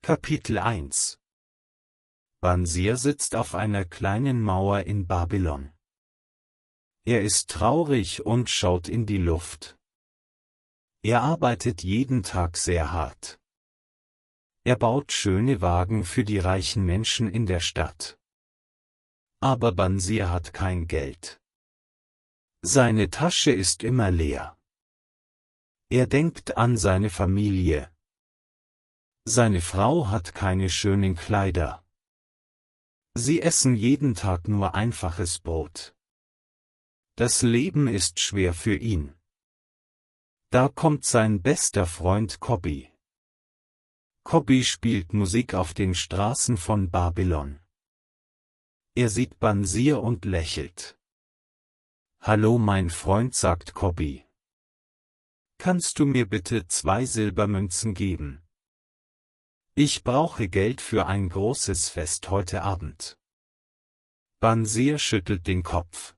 Kapitel 1 Bansir sitzt auf einer kleinen Mauer in Babylon. Er ist traurig und schaut in die Luft. Er arbeitet jeden Tag sehr hart. Er baut schöne Wagen für die reichen Menschen in der Stadt. Aber Bansir hat kein Geld. Seine Tasche ist immer leer. Er denkt an seine Familie. Seine Frau hat keine schönen Kleider. Sie essen jeden Tag nur einfaches Brot. Das Leben ist schwer für ihn. Da kommt sein bester Freund Cobby. Cobby spielt Musik auf den Straßen von Babylon. Er sieht Bansir und lächelt. »Hallo mein Freund«, sagt Cobby. »Kannst du mir bitte 2 Silbermünzen geben? Ich brauche Geld für ein großes Fest heute Abend.« Bansir schüttelt den Kopf.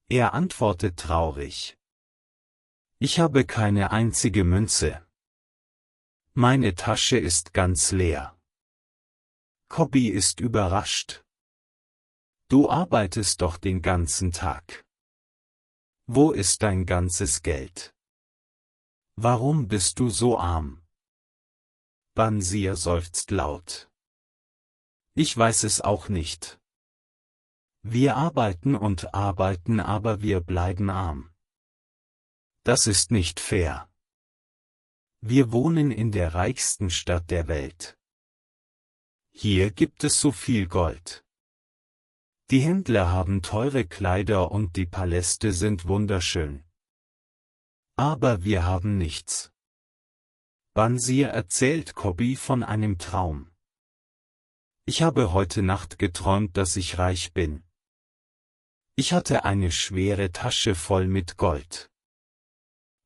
Er antwortet traurig. »Ich habe keine einzige Münze. Meine Tasche ist ganz leer.« Cobby ist überrascht. »Du arbeitest doch den ganzen Tag. Wo ist dein ganzes Geld? Warum bist du so arm?« Bansir seufzt laut. »Ich weiß es auch nicht. Wir arbeiten und arbeiten, aber wir bleiben arm. Das ist nicht fair. Wir wohnen in der reichsten Stadt der Welt. Hier gibt es so viel Gold. Die Händler haben teure Kleider und die Paläste sind wunderschön. Aber wir haben nichts.« Bansir erzählt Cobby von einem Traum. »Ich habe heute Nacht geträumt, dass ich reich bin. Ich hatte eine schwere Tasche voll mit Gold.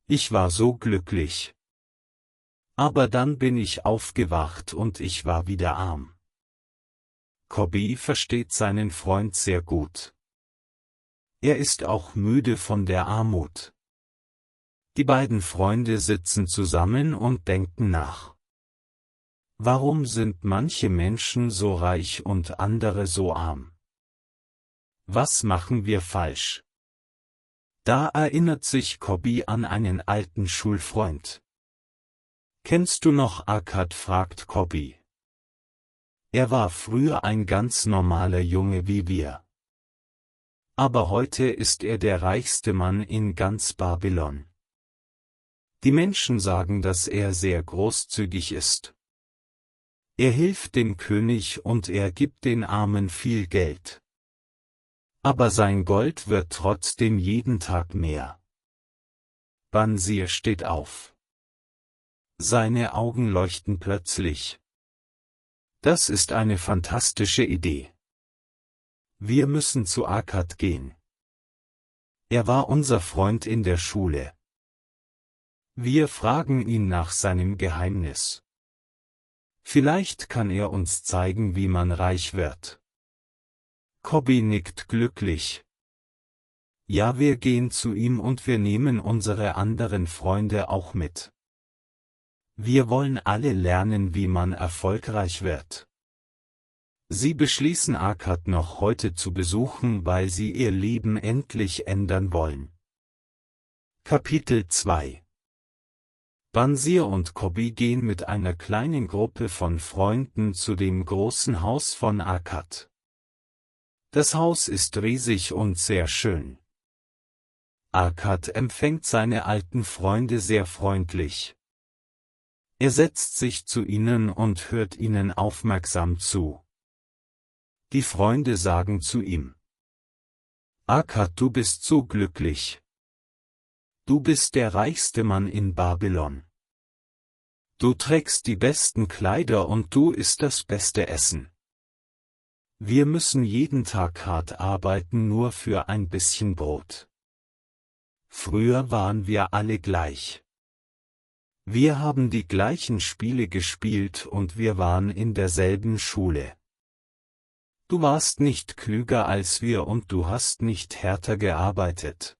Ich war so glücklich. Aber dann bin ich aufgewacht und ich war wieder arm.« Cobby versteht seinen Freund sehr gut. Er ist auch müde von der Armut. Die beiden Freunde sitzen zusammen und denken nach. Warum sind manche Menschen so reich und andere so arm? Was machen wir falsch? Da erinnert sich Cobby an einen alten Schulfreund. »Kennst du noch Akkad?«, fragt Cobby. Er war früher ein ganz normaler Junge wie wir. Aber heute ist er der reichste Mann in ganz Babylon. Die Menschen sagen, dass er sehr großzügig ist. Er hilft dem König und er gibt den Armen viel Geld. Aber sein Gold wird trotzdem jeden Tag mehr.« Bansir steht auf. Seine Augen leuchten plötzlich. Das ist eine fantastische Idee. Wir müssen zu Akkad gehen. Er war unser Freund in der Schule. Wir fragen ihn nach seinem Geheimnis. Vielleicht kann er uns zeigen, wie man reich wird. Cobby nickt glücklich. Ja, wir gehen zu ihm und wir nehmen unsere anderen Freunde auch mit. Wir wollen alle lernen, wie man erfolgreich wird. Sie beschließen, Akkad noch heute zu besuchen, weil sie ihr Leben endlich ändern wollen. Kapitel 2 Bansir und Cobby gehen mit einer kleinen Gruppe von Freunden zu dem großen Haus von Akkad. Das Haus ist riesig und sehr schön. Akkad empfängt seine alten Freunde sehr freundlich. Er setzt sich zu ihnen und hört ihnen aufmerksam zu. Die Freunde sagen zu ihm: »Akkad, du bist so glücklich. Du bist der reichste Mann in Babylon. Du trägst die besten Kleider und du isst das beste Essen. Wir müssen jeden Tag hart arbeiten, nur für ein bisschen Brot. Früher waren wir alle gleich. Wir haben die gleichen Spiele gespielt und wir waren in derselben Schule. Du warst nicht klüger als wir und du hast nicht härter gearbeitet.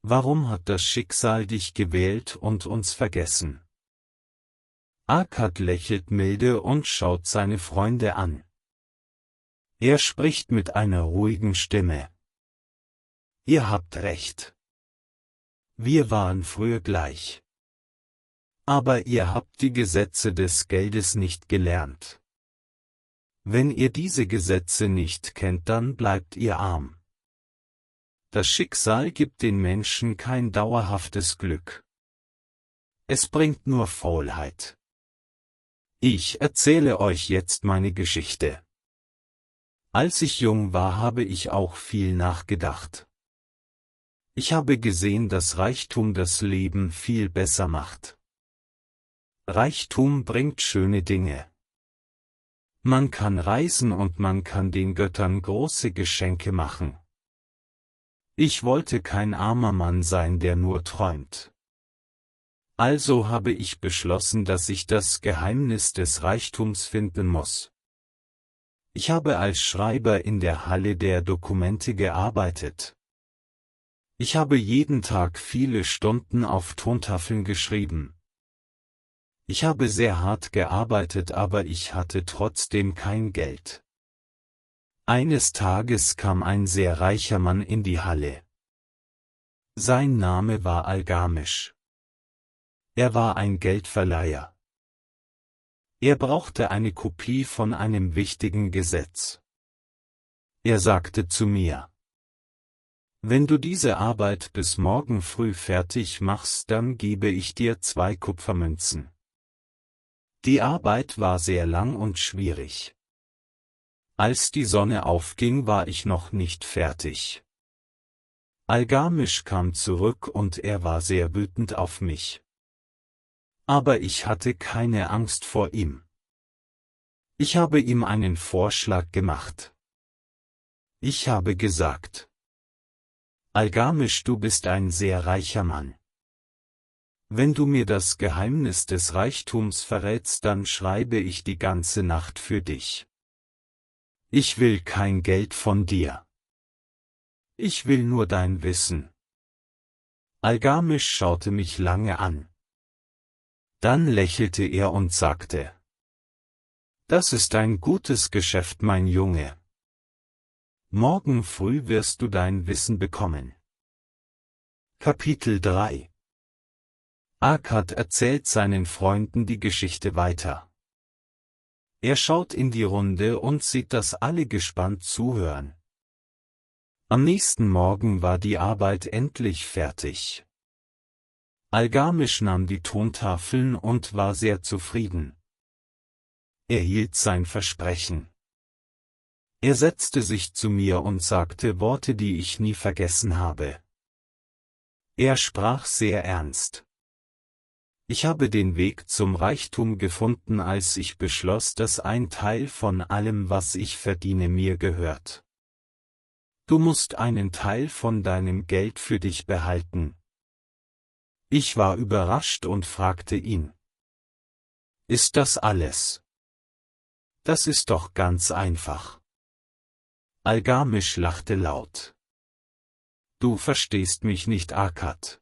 Warum hat das Schicksal dich gewählt und uns vergessen? Akkad lächelt milde und schaut seine Freunde an. Er spricht mit einer ruhigen Stimme. Ihr habt recht. Wir waren früher gleich. Aber ihr habt die Gesetze des Geldes nicht gelernt. Wenn ihr diese Gesetze nicht kennt, dann bleibt ihr arm. Das Schicksal gibt den Menschen kein dauerhaftes Glück. Es bringt nur Faulheit. Ich erzähle euch jetzt meine Geschichte. Als ich jung war, habe ich auch viel nachgedacht. Ich habe gesehen, dass Reichtum das Leben viel besser macht. Reichtum bringt schöne Dinge. Man kann reisen und man kann den Göttern große Geschenke machen. Ich wollte kein armer Mann sein, der nur träumt. Also habe ich beschlossen, dass ich das Geheimnis des Reichtums finden muss. Ich habe als Schreiber in der Halle der Dokumente gearbeitet. Ich habe jeden Tag viele Stunden auf Tontafeln geschrieben. Ich habe sehr hart gearbeitet, aber ich hatte trotzdem kein Geld. Eines Tages kam ein sehr reicher Mann in die Halle. Sein Name war Algamisch. Er war ein Geldverleiher. Er brauchte eine Kopie von einem wichtigen Gesetz. Er sagte zu mir: Wenn du diese Arbeit bis morgen früh fertig machst, dann gebe ich dir 2 Kupfermünzen. Die Arbeit war sehr lang und schwierig. Als die Sonne aufging, war ich noch nicht fertig. Algamisch kam zurück und er war sehr wütend auf mich. Aber ich hatte keine Angst vor ihm. Ich habe ihm einen Vorschlag gemacht. Ich habe gesagt: Algamisch, du bist ein sehr reicher Mann. Wenn du mir das Geheimnis des Reichtums verrätst, dann schreibe ich die ganze Nacht für dich. Ich will kein Geld von dir. Ich will nur dein Wissen. Algamisch schaute mich lange an. Dann lächelte er und sagte: Das ist ein gutes Geschäft, mein Junge. Morgen früh wirst du dein Wissen bekommen. Kapitel 3. Akkad erzählt seinen Freunden die Geschichte weiter. Er schaut in die Runde und sieht, dass alle gespannt zuhören. Am nächsten Morgen war die Arbeit endlich fertig. Algamisch nahm die Tontafeln und war sehr zufrieden. Er hielt sein Versprechen. Er setzte sich zu mir und sagte Worte, die ich nie vergessen habe. Er sprach sehr ernst. Ich habe den Weg zum Reichtum gefunden, als ich beschloss, dass ein Teil von allem, was ich verdiene, mir gehört. Du musst einen Teil von deinem Geld für dich behalten. Ich war überrascht und fragte ihn: Ist das alles? Das ist doch ganz einfach. Algamisch lachte laut. Du verstehst mich nicht, Akkad.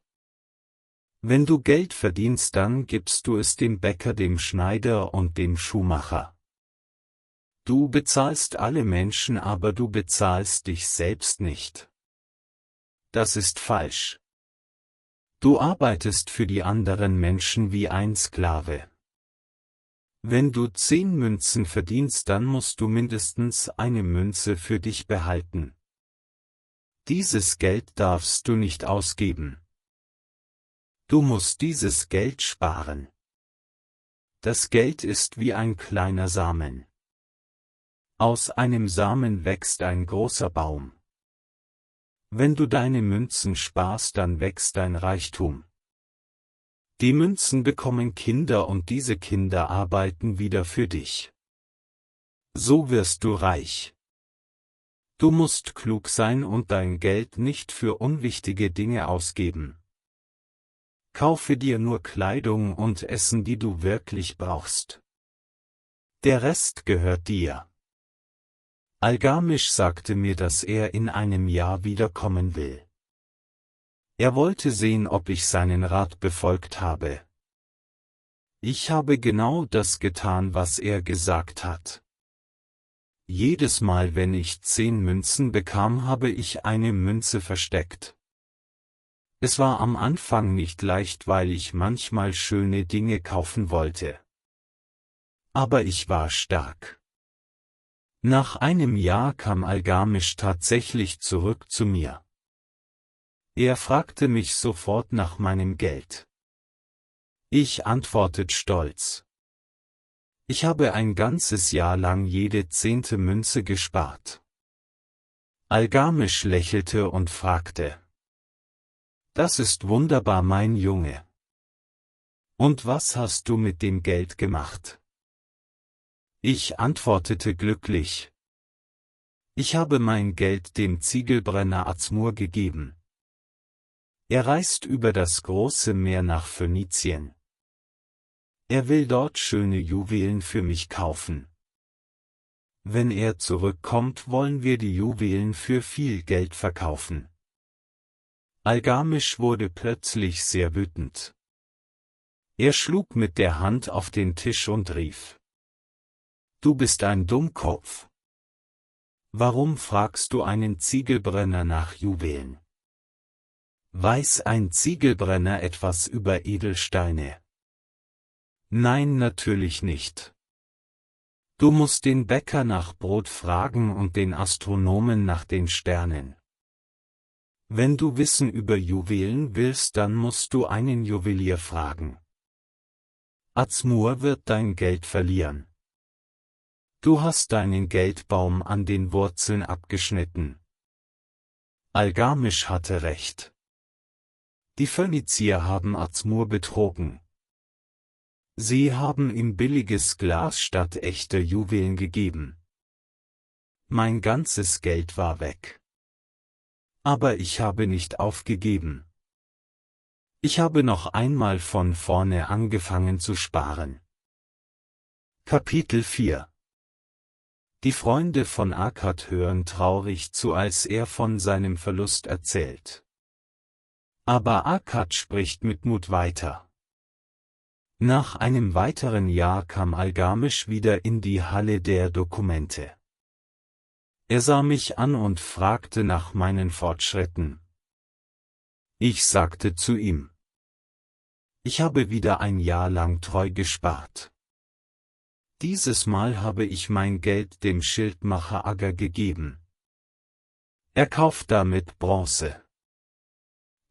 Wenn du Geld verdienst, dann gibst du es dem Bäcker, dem Schneider und dem Schuhmacher. Du bezahlst alle Menschen, aber du bezahlst dich selbst nicht. Das ist falsch. Du arbeitest für die anderen Menschen wie ein Sklave. Wenn du 10 Münzen verdienst, dann musst du mindestens eine Münze für dich behalten. Dieses Geld darfst du nicht ausgeben. Du musst dieses Geld sparen. Das Geld ist wie ein kleiner Samen. Aus einem Samen wächst ein großer Baum. Wenn du deine Münzen sparst, dann wächst dein Reichtum. Die Münzen bekommen Kinder und diese Kinder arbeiten wieder für dich. So wirst du reich. Du musst klug sein und dein Geld nicht für unwichtige Dinge ausgeben. Kaufe dir nur Kleidung und Essen, die du wirklich brauchst. Der Rest gehört dir. Algamisch sagte mir, dass er in einem Jahr wiederkommen will. Er wollte sehen, ob ich seinen Rat befolgt habe. Ich habe genau das getan, was er gesagt hat. Jedes Mal, wenn ich 10 Münzen bekam, habe ich eine Münze versteckt. Es war am Anfang nicht leicht, weil ich manchmal schöne Dinge kaufen wollte. Aber ich war stark. Nach einem Jahr kam Algamisch tatsächlich zurück zu mir. Er fragte mich sofort nach meinem Geld. Ich antwortete stolz. Ich habe ein ganzes Jahr lang jede 10. Münze gespart. Algamisch lächelte und fragte: Das ist wunderbar, mein Junge. Und was hast du mit dem Geld gemacht? Ich antwortete glücklich: Ich habe mein Geld dem Ziegelbrenner Azmur gegeben. Er reist über das große Meer nach Phönizien. Er will dort schöne Juwelen für mich kaufen. Wenn er zurückkommt, wollen wir die Juwelen für viel Geld verkaufen. Algamisch wurde plötzlich sehr wütend. Er schlug mit der Hand auf den Tisch und rief: Du bist ein Dummkopf. Warum fragst du einen Ziegelbrenner nach Juwelen? Weiß ein Ziegelbrenner etwas über Edelsteine? Nein, natürlich nicht. Du musst den Bäcker nach Brot fragen und den Astronomen nach den Sternen. Wenn du Wissen über Juwelen willst, dann musst du einen Juwelier fragen. Azmur wird dein Geld verlieren. Du hast deinen Geldbaum an den Wurzeln abgeschnitten. Algamisch hatte recht. Die Phönizier haben Azmur betrogen. Sie haben ihm billiges Glas statt echter Juwelen gegeben. Mein ganzes Geld war weg. Aber ich habe nicht aufgegeben. Ich habe noch einmal von vorne angefangen zu sparen. Kapitel 4 Die Freunde von Akkad hören traurig zu, als er von seinem Verlust erzählt. Aber Akkad spricht mit Mut weiter. Nach einem weiteren Jahr kam Algamisch wieder in die Halle der Dokumente. Er sah mich an und fragte nach meinen Fortschritten. Ich sagte zu ihm: Ich habe wieder ein Jahr lang treu gespart. Dieses Mal habe ich mein Geld dem Schildmacher Agger gegeben. Er kauft damit Bronze.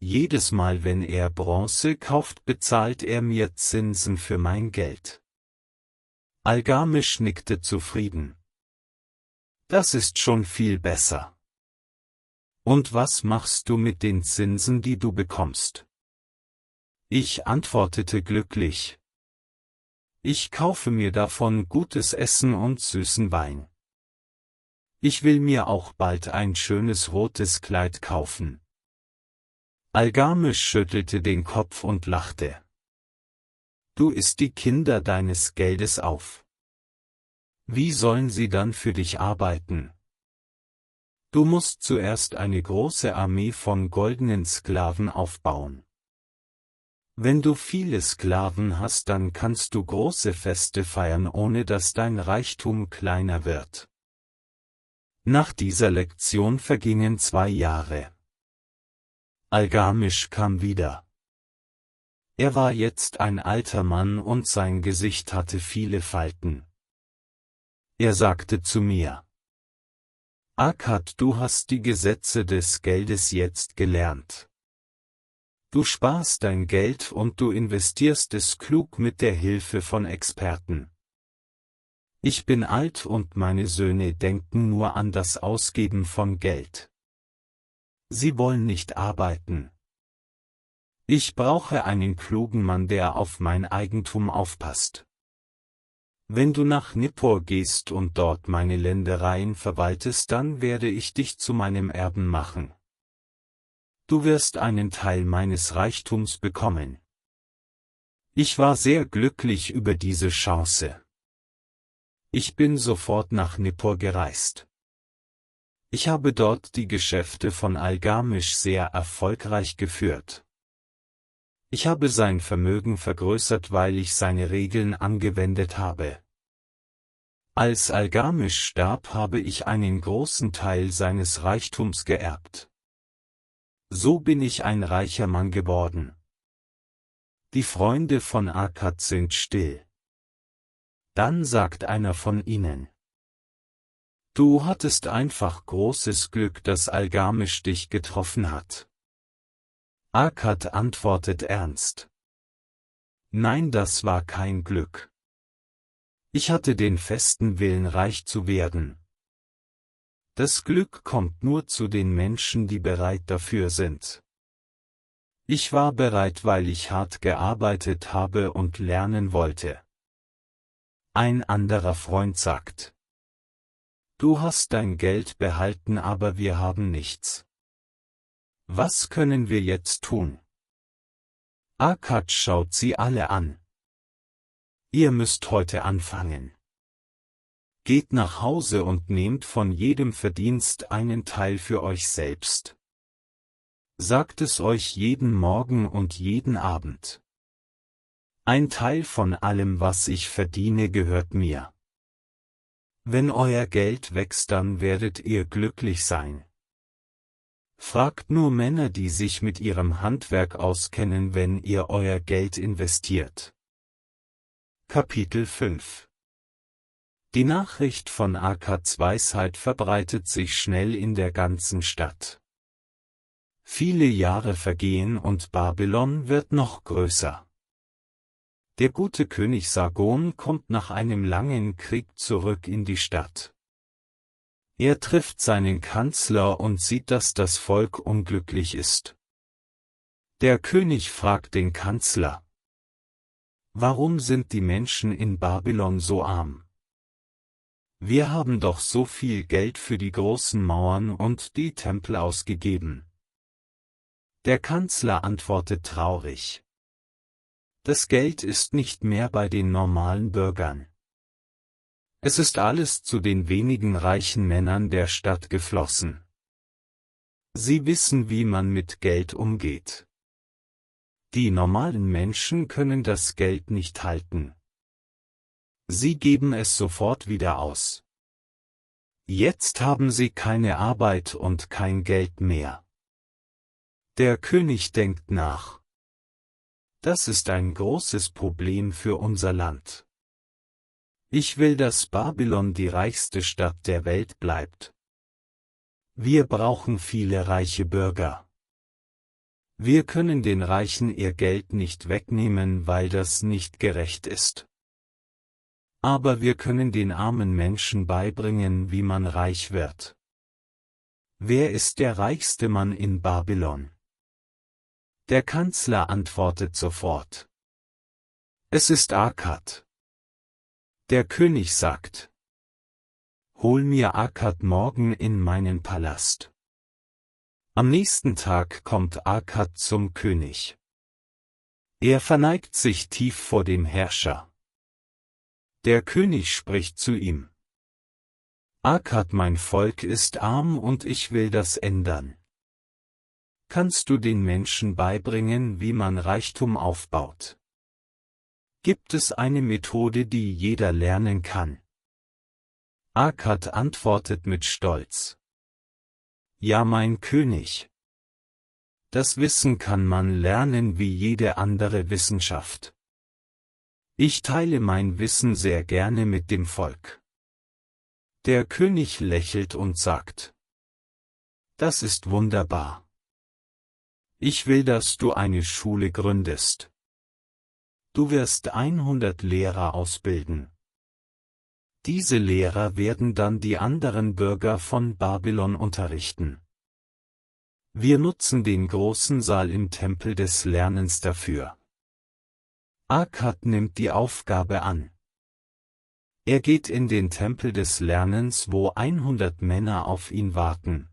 Jedes Mal, wenn er Bronze kauft, bezahlt er mir Zinsen für mein Geld. Algamisch nickte zufrieden. Das ist schon viel besser. Und was machst du mit den Zinsen, die du bekommst? Ich antwortete glücklich: Ich kaufe mir davon gutes Essen und süßen Wein. Ich will mir auch bald ein schönes rotes Kleid kaufen. Algamisch schüttelte den Kopf und lachte. Du isst die Kinder deines Geldes auf. Wie sollen sie dann für dich arbeiten? Du musst zuerst eine große Armee von goldenen Sklaven aufbauen. Wenn du viele Sklaven hast, dann kannst du große Feste feiern, ohne dass dein Reichtum kleiner wird. Nach dieser Lektion vergingen 2 Jahre. Algamisch kam wieder. Er war jetzt ein alter Mann und sein Gesicht hatte viele Falten. Er sagte zu mir: Akkad, du hast die Gesetze des Geldes jetzt gelernt. Du sparst dein Geld und du investierst es klug mit der Hilfe von Experten. Ich bin alt und meine Söhne denken nur an das Ausgeben von Geld. Sie wollen nicht arbeiten. Ich brauche einen klugen Mann, der auf mein Eigentum aufpasst. Wenn du nach Nippur gehst und dort meine Ländereien verwaltest, dann werde ich dich zu meinem Erben machen. Du wirst einen Teil meines Reichtums bekommen. Ich war sehr glücklich über diese Chance. Ich bin sofort nach Nippur gereist. Ich habe dort die Geschäfte von Algamisch sehr erfolgreich geführt. Ich habe sein Vermögen vergrößert, weil ich seine Regeln angewendet habe. Als Algamisch starb, habe ich einen großen Teil seines Reichtums geerbt. So bin ich ein reicher Mann geworden. Die Freunde von Akkad sind still. Dann sagt einer von ihnen: Du hattest einfach großes Glück, dass Algamisch dich getroffen hat. Akkad antwortet ernst: Nein, das war kein Glück. Ich hatte den festen Willen, reich zu werden. Das Glück kommt nur zu den Menschen, die bereit dafür sind. Ich war bereit, weil ich hart gearbeitet habe und lernen wollte. Ein anderer Freund sagt: Du hast dein Geld behalten, aber wir haben nichts. Was können wir jetzt tun? Akkad schaut sie alle an. Ihr müsst heute anfangen. Geht nach Hause und nehmt von jedem Verdienst einen Teil für euch selbst. Sagt es euch jeden Morgen und jeden Abend. Ein Teil von allem, was ich verdiene, gehört mir. Wenn euer Geld wächst, dann werdet ihr glücklich sein. Fragt nur Männer, die sich mit ihrem Handwerk auskennen, wenn ihr euer Geld investiert. Kapitel 5 Die Nachricht von Akkads Weisheit verbreitet sich schnell in der ganzen Stadt. Viele Jahre vergehen und Babylon wird noch größer. Der gute König Sargon kommt nach einem langen Krieg zurück in die Stadt. Er trifft seinen Kanzler und sieht, dass das Volk unglücklich ist. Der König fragt den Kanzler: Warum sind die Menschen in Babylon so arm? Wir haben doch so viel Geld für die großen Mauern und die Tempel ausgegeben. Der Kanzler antwortet traurig: Das Geld ist nicht mehr bei den normalen Bürgern. Es ist alles zu den wenigen reichen Männern der Stadt geflossen. Sie wissen, wie man mit Geld umgeht. Die normalen Menschen können das Geld nicht halten. Sie geben es sofort wieder aus. Jetzt haben sie keine Arbeit und kein Geld mehr. Der König denkt nach. Das ist ein großes Problem für unser Land. Ich will, dass Babylon die reichste Stadt der Welt bleibt. Wir brauchen viele reiche Bürger. Wir können den Reichen ihr Geld nicht wegnehmen, weil das nicht gerecht ist. Aber wir können den armen Menschen beibringen, wie man reich wird. Wer ist der reichste Mann in Babylon? Der Kanzler antwortet sofort: Es ist Akkad. Der König sagt: Hol mir Akkad morgen in meinen Palast. Am nächsten Tag kommt Akkad zum König. Er verneigt sich tief vor dem Herrscher. Der König spricht zu ihm: Akkad, mein Volk ist arm und ich will das ändern. Kannst du den Menschen beibringen, wie man Reichtum aufbaut? Gibt es eine Methode, die jeder lernen kann? Akkad antwortet mit Stolz: Ja, mein König. Das Wissen kann man lernen wie jede andere Wissenschaft. Ich teile mein Wissen sehr gerne mit dem Volk. Der König lächelt und sagt: Das ist wunderbar. Ich will, dass du eine Schule gründest. Du wirst 100 Lehrer ausbilden. Diese Lehrer werden dann die anderen Bürger von Babylon unterrichten. Wir nutzen den großen Saal im Tempel des Lernens dafür. Akkad nimmt die Aufgabe an. Er geht in den Tempel des Lernens, wo 100 Männer auf ihn warten.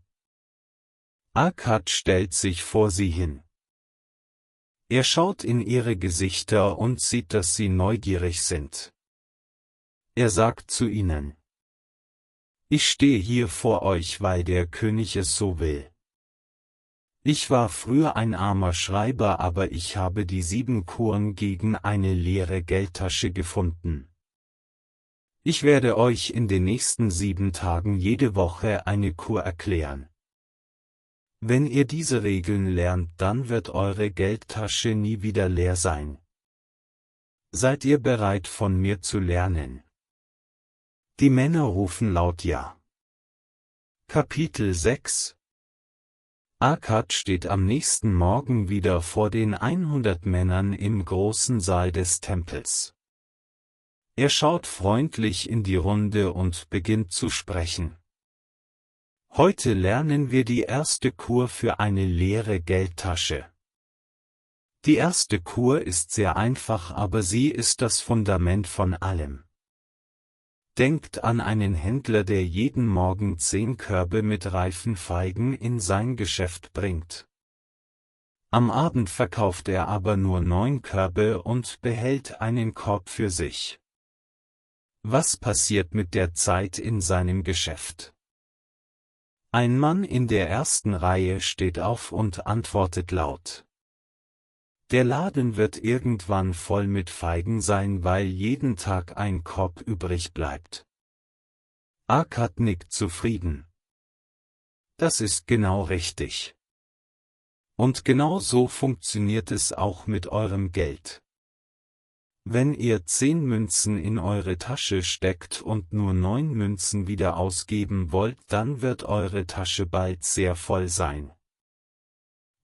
Akkad stellt sich vor sie hin. Er schaut in ihre Gesichter und sieht, dass sie neugierig sind. Er sagt zu ihnen: Ich stehe hier vor euch, weil der König es so will. Ich war früher ein armer Schreiber, aber ich habe die 7 Kuren gegen eine leere Geldtasche gefunden. Ich werde euch in den nächsten 7 Tagen jede Woche eine Kur erklären. Wenn ihr diese Regeln lernt, dann wird eure Geldtasche nie wieder leer sein. Seid ihr bereit, von mir zu lernen? Die Männer rufen laut Ja. Kapitel 6 Akkad steht am nächsten Morgen wieder vor den 100 Männern im großen Saal des Tempels. Er schaut freundlich in die Runde und beginnt zu sprechen. Heute lernen wir die erste Kur für eine leere Geldtasche. Die erste Kur ist sehr einfach, aber sie ist das Fundament von allem. Denkt an einen Händler, der jeden Morgen 10 Körbe mit reifen Feigen in sein Geschäft bringt. Am Abend verkauft er aber nur 9 Körbe und behält einen Korb für sich. Was passiert mit der Zeit in seinem Geschäft? Ein Mann in der ersten Reihe steht auf und antwortet laut. Der Laden wird irgendwann voll mit Feigen sein, weil jeden Tag ein Korb übrig bleibt. Akkad nickt zufrieden. Das ist genau richtig. Und genau so funktioniert es auch mit eurem Geld. Wenn ihr 10 Münzen in eure Tasche steckt und nur 9 Münzen wieder ausgeben wollt, dann wird eure Tasche bald sehr voll sein.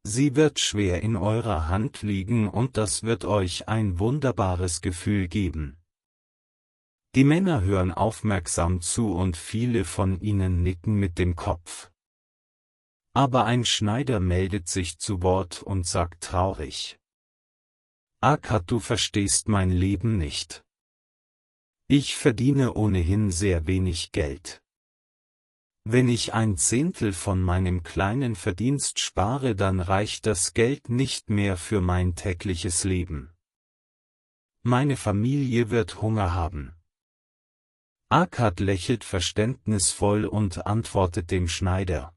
Sie wird schwer in eurer Hand liegen und das wird euch ein wunderbares Gefühl geben. Die Männer hören aufmerksam zu und viele von ihnen nicken mit dem Kopf. Aber ein Schneider meldet sich zu Wort und sagt traurig: Akkad, du verstehst mein Leben nicht. Ich verdiene ohnehin sehr wenig Geld. Wenn ich 1/10 von meinem kleinen Verdienst spare, dann reicht das Geld nicht mehr für mein tägliches Leben. Meine Familie wird Hunger haben. Akkad lächelt verständnisvoll und antwortet dem Schneider: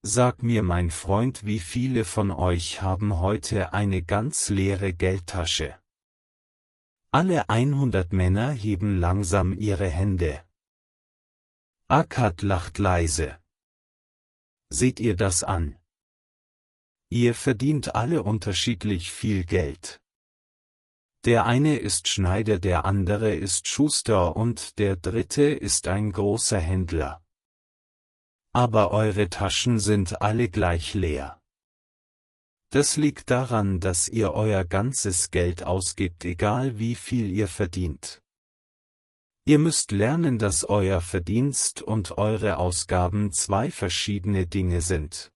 Sag mir, mein Freund, wie viele von euch haben heute eine ganz leere Geldtasche? Alle 100 Männer heben langsam ihre Hände. Akkad lacht leise. Seht ihr das an? Ihr verdient alle unterschiedlich viel Geld. Der eine ist Schneider, der andere ist Schuster und der dritte ist ein großer Händler. Aber eure Taschen sind alle gleich leer. Das liegt daran, dass ihr euer ganzes Geld ausgebt, egal wie viel ihr verdient. Ihr müsst lernen, dass euer Verdienst und eure Ausgaben 2 verschiedene Dinge sind.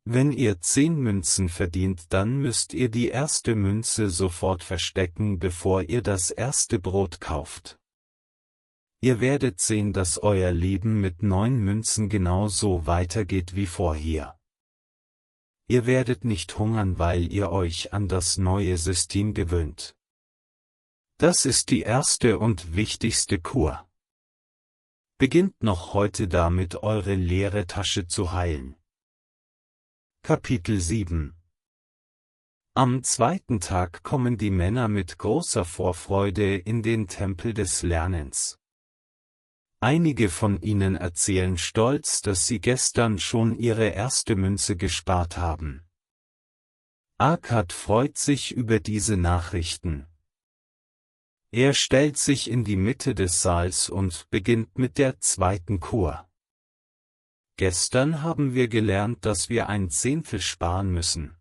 Wenn ihr 10 Münzen verdient, dann müsst ihr die erste Münze sofort verstecken, bevor ihr das erste Brot kauft. Ihr werdet sehen, dass euer Leben mit 9 Münzen genauso weitergeht wie vorher. Ihr werdet nicht hungern, weil ihr euch an das neue System gewöhnt. Das ist die erste und wichtigste Kur. Beginnt noch heute damit, eure leere Tasche zu heilen. Kapitel 7 Am zweiten Tag kommen die Männer mit großer Vorfreude in den Tempel des Lernens. Einige von ihnen erzählen stolz, dass sie gestern schon ihre erste Münze gespart haben. Akkad freut sich über diese Nachrichten. Er stellt sich in die Mitte des Saals und beginnt mit der zweiten Kur. Gestern haben wir gelernt, dass wir 1/10 sparen müssen.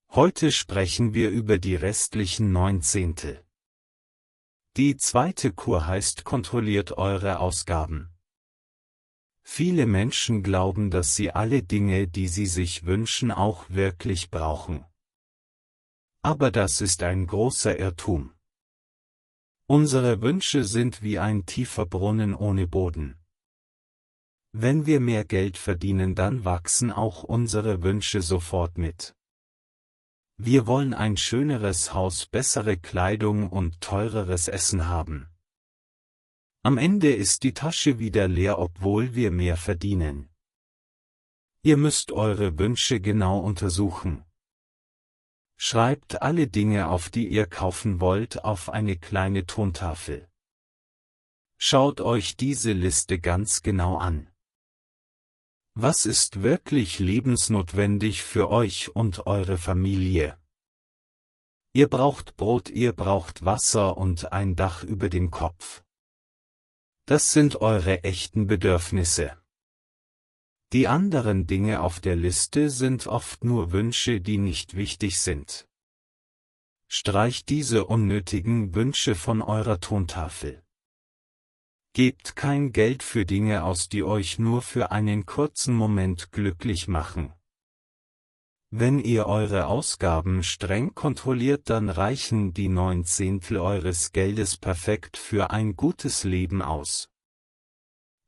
Heute sprechen wir über die restlichen 9/10. Die zweite Kur heißt: Kontrolliert eure Ausgaben. Viele Menschen glauben, dass sie alle Dinge, die sie sich wünschen, auch wirklich brauchen. Aber das ist ein großer Irrtum. Unsere Wünsche sind wie ein tiefer Brunnen ohne Boden. Wenn wir mehr Geld verdienen, dann wachsen auch unsere Wünsche sofort mit. Wir wollen ein schöneres Haus, bessere Kleidung und teureres Essen haben. Am Ende ist die Tasche wieder leer, obwohl wir mehr verdienen. Ihr müsst eure Wünsche genau untersuchen. Schreibt alle Dinge auf, die ihr kaufen wollt, auf eine kleine Tontafel. Schaut euch diese Liste ganz genau an. Was ist wirklich lebensnotwendig für euch und eure Familie? Ihr braucht Brot, ihr braucht Wasser und ein Dach über dem Kopf. Das sind eure echten Bedürfnisse. Die anderen Dinge auf der Liste sind oft nur Wünsche, die nicht wichtig sind. Streicht diese unnötigen Wünsche von eurer Tontafel. Gebt kein Geld für Dinge aus, die euch nur für einen kurzen Moment glücklich machen. Wenn ihr eure Ausgaben streng kontrolliert, dann reichen die 9/10 eures Geldes perfekt für ein gutes Leben aus.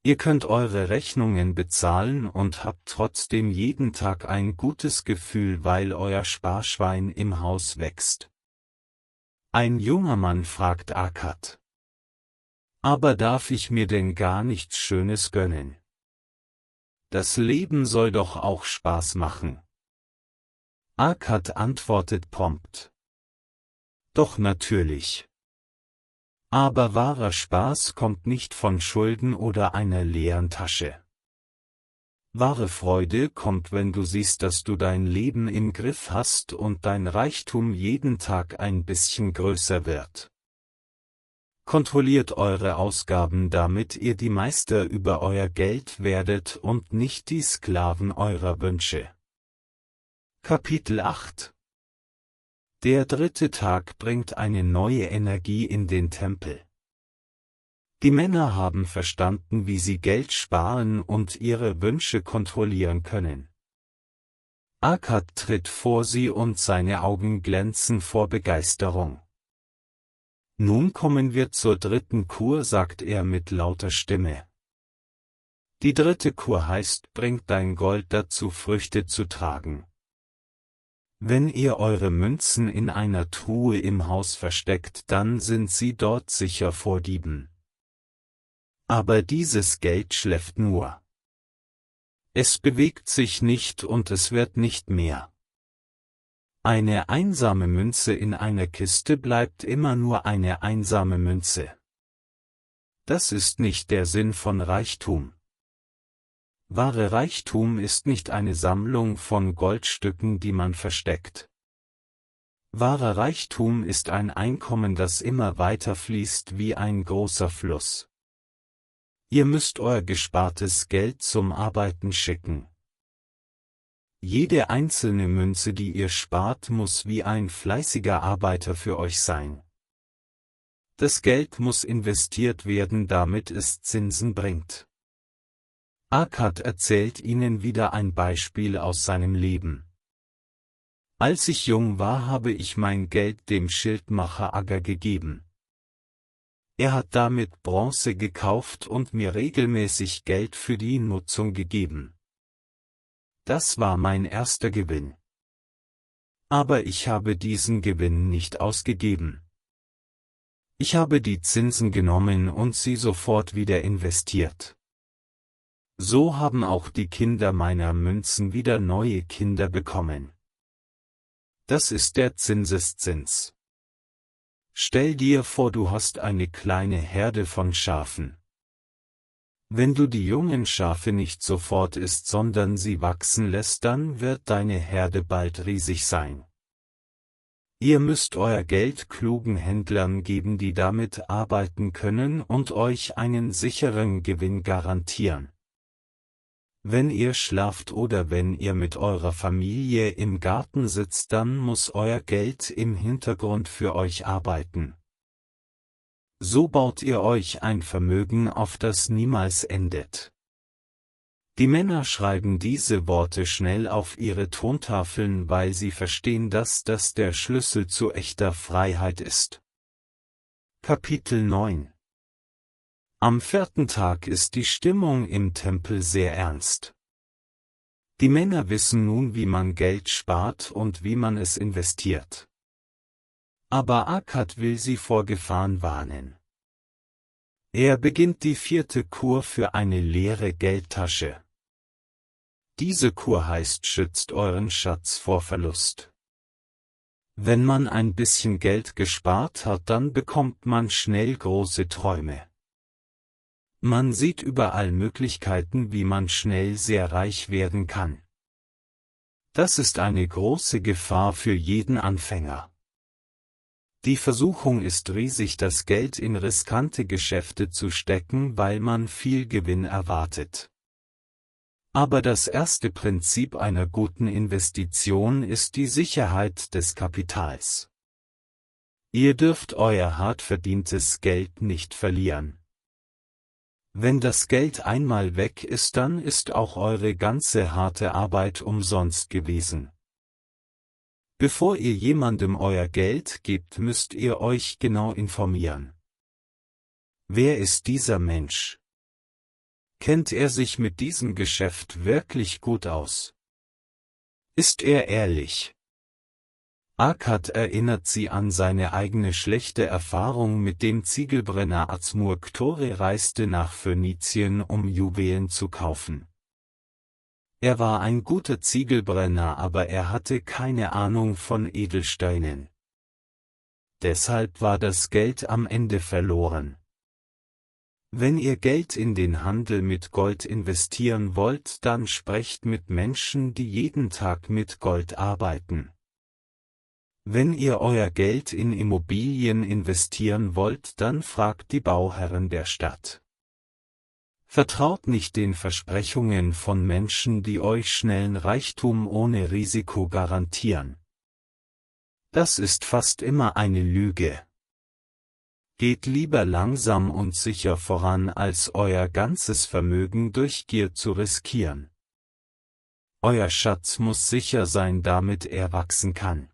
Ihr könnt eure Rechnungen bezahlen und habt trotzdem jeden Tag ein gutes Gefühl, weil euer Sparschwein im Haus wächst. Ein junger Mann fragt Akkad: Aber darf ich mir denn gar nichts Schönes gönnen? Das Leben soll doch auch Spaß machen. Akkad antwortet prompt: Doch natürlich. Aber wahrer Spaß kommt nicht von Schulden oder einer leeren Tasche. Wahre Freude kommt, wenn du siehst, dass du dein Leben im Griff hast und dein Reichtum jeden Tag ein bisschen größer wird. Kontrolliert eure Ausgaben, damit ihr die Meister über euer Geld werdet und nicht die Sklaven eurer Wünsche. Kapitel 8 Der 3. Tag bringt eine neue Energie in den Tempel. Die Männer haben verstanden, wie sie Geld sparen und ihre Wünsche kontrollieren können. Akkad tritt vor sie und seine Augen glänzen vor Begeisterung. Nun kommen wir zur 3. Kur, sagt er mit lauter Stimme. Die 3. Kur heißt: Bringt dein Gold dazu, Früchte zu tragen. Wenn ihr eure Münzen in einer Truhe im Haus versteckt, dann sind sie dort sicher vor Dieben. Aber dieses Geld schläft nur. Es bewegt sich nicht und es wird nicht mehr. Eine einsame Münze in einer Kiste bleibt immer nur eine einsame Münze. Das ist nicht der Sinn von Reichtum. Wahre Reichtum ist nicht eine Sammlung von Goldstücken, die man versteckt. Wahrer Reichtum ist ein Einkommen, das immer weiter fließt wie ein großer Fluss. Ihr müsst euer gespartes Geld zum Arbeiten schicken. Jede einzelne Münze, die ihr spart, muss wie ein fleißiger Arbeiter für euch sein. Das Geld muss investiert werden, damit es Zinsen bringt. Akkad erzählt ihnen wieder ein Beispiel aus seinem Leben. Als ich jung war, habe ich mein Geld dem Schildmacher Agger gegeben. Er hat damit Bronze gekauft und mir regelmäßig Geld für die Nutzung gegeben. Das war mein erster Gewinn. Aber ich habe diesen Gewinn nicht ausgegeben. Ich habe die Zinsen genommen und sie sofort wieder investiert. So haben auch die Kinder meiner Münzen wieder neue Kinder bekommen. Das ist der Zinseszins. Stell dir vor, du hast eine kleine Herde von Schafen. Wenn du die jungen Schafe nicht sofort isst, sondern sie wachsen lässt, dann wird deine Herde bald riesig sein. Ihr müsst euer Geld klugen Händlern geben, die damit arbeiten können und euch einen sicheren Gewinn garantieren. Wenn ihr schlaft oder wenn ihr mit eurer Familie im Garten sitzt, dann muss euer Geld im Hintergrund für euch arbeiten. So baut ihr euch ein Vermögen auf, das niemals endet. Die Männer schreiben diese Worte schnell auf ihre Tontafeln, weil sie verstehen, dass das der Schlüssel zu echter Freiheit ist. Kapitel 9 Am 4. Tag ist die Stimmung im Tempel sehr ernst. Die Männer wissen nun, wie man Geld spart und wie man es investiert. Aber Akkad will sie vor Gefahren warnen. Er beginnt die 4. Kur für eine leere Geldtasche. Diese Kur heißt schützt euren Schatz vor Verlust. Wenn man ein bisschen Geld gespart hat, dann bekommt man schnell große Träume. Man sieht überall Möglichkeiten, wie man schnell sehr reich werden kann. Das ist eine große Gefahr für jeden Anfänger. Die Versuchung ist riesig, das Geld in riskante Geschäfte zu stecken, weil man viel Gewinn erwartet. Aber das erste Prinzip einer guten Investition ist die Sicherheit des Kapitals. Ihr dürft euer hart verdientes Geld nicht verlieren. Wenn das Geld einmal weg ist, dann ist auch eure ganze harte Arbeit umsonst gewesen. Bevor ihr jemandem euer Geld gebt, müsst ihr euch genau informieren. Wer ist dieser Mensch? Kennt er sich mit diesem Geschäft wirklich gut aus? Ist er ehrlich? Akkad erinnert sie an seine eigene schlechte Erfahrung mit dem Ziegelbrenner Azmurktore reiste nach Phönizien, um Juwelen zu kaufen. Er war ein guter Ziegelbrenner, aber er hatte keine Ahnung von Edelsteinen. Deshalb war das Geld am Ende verloren. Wenn ihr Geld in den Handel mit Gold investieren wollt, dann sprecht mit Menschen, die jeden Tag mit Gold arbeiten. Wenn ihr euer Geld in Immobilien investieren wollt, dann fragt die Bauherren der Stadt. Vertraut nicht den Versprechungen von Menschen, die euch schnellen Reichtum ohne Risiko garantieren. Das ist fast immer eine Lüge. Geht lieber langsam und sicher voran, als euer ganzes Vermögen durch Gier zu riskieren. Euer Schatz muss sicher sein, damit er wachsen kann.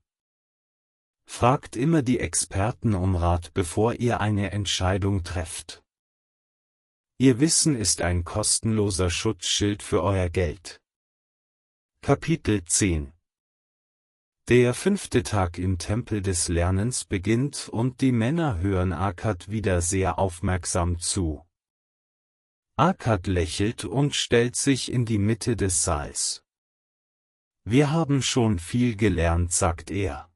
Fragt immer die Experten um Rat, bevor ihr eine Entscheidung trefft. Ihr Wissen ist ein kostenloser Schutzschild für euer Geld. Kapitel 10 Der 5. Tag im Tempel des Lernens beginnt und die Männer hören Akkad wieder sehr aufmerksam zu. Akkad lächelt und stellt sich in die Mitte des Saals. Wir haben schon viel gelernt, sagt er.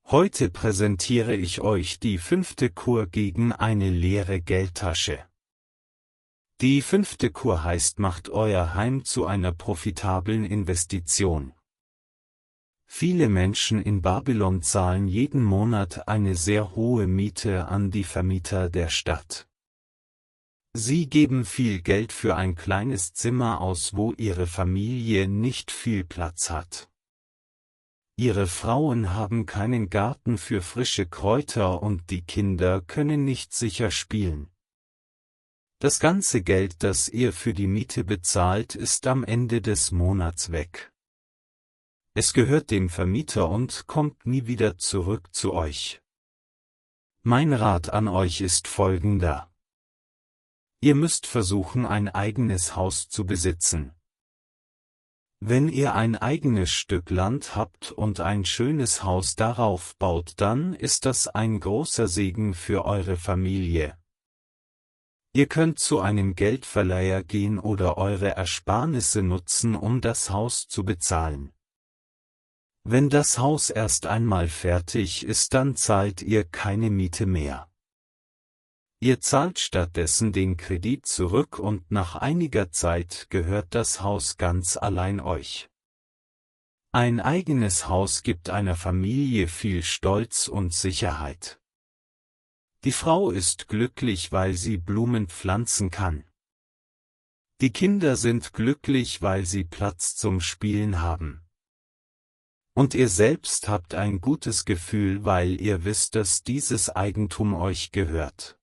Heute präsentiere ich euch die 5. Kur gegen eine leere Geldtasche. Die 5. Kur heißt, macht euer Heim zu einer profitablen Investition. Viele Menschen in Babylon zahlen jeden Monat eine sehr hohe Miete an die Vermieter der Stadt. Sie geben viel Geld für ein kleines Zimmer aus, wo ihre Familie nicht viel Platz hat. Ihre Frauen haben keinen Garten für frische Kräuter und die Kinder können nicht sicher spielen. Das ganze Geld, das ihr für die Miete bezahlt, ist am Ende des Monats weg. Es gehört dem Vermieter und kommt nie wieder zurück zu euch. Mein Rat an euch ist folgender. Ihr müsst versuchen, ein eigenes Haus zu besitzen. Wenn ihr ein eigenes Stück Land habt und ein schönes Haus darauf baut, dann ist das ein großer Segen für eure Familie. Ihr könnt zu einem Geldverleiher gehen oder eure Ersparnisse nutzen, um das Haus zu bezahlen. Wenn das Haus erst einmal fertig ist, dann zahlt ihr keine Miete mehr. Ihr zahlt stattdessen den Kredit zurück und nach einiger Zeit gehört das Haus ganz allein euch. Ein eigenes Haus gibt einer Familie viel Stolz und Sicherheit. Die Frau ist glücklich, weil sie Blumen pflanzen kann. Die Kinder sind glücklich, weil sie Platz zum Spielen haben. Und ihr selbst habt ein gutes Gefühl, weil ihr wisst, dass dieses Eigentum euch gehört.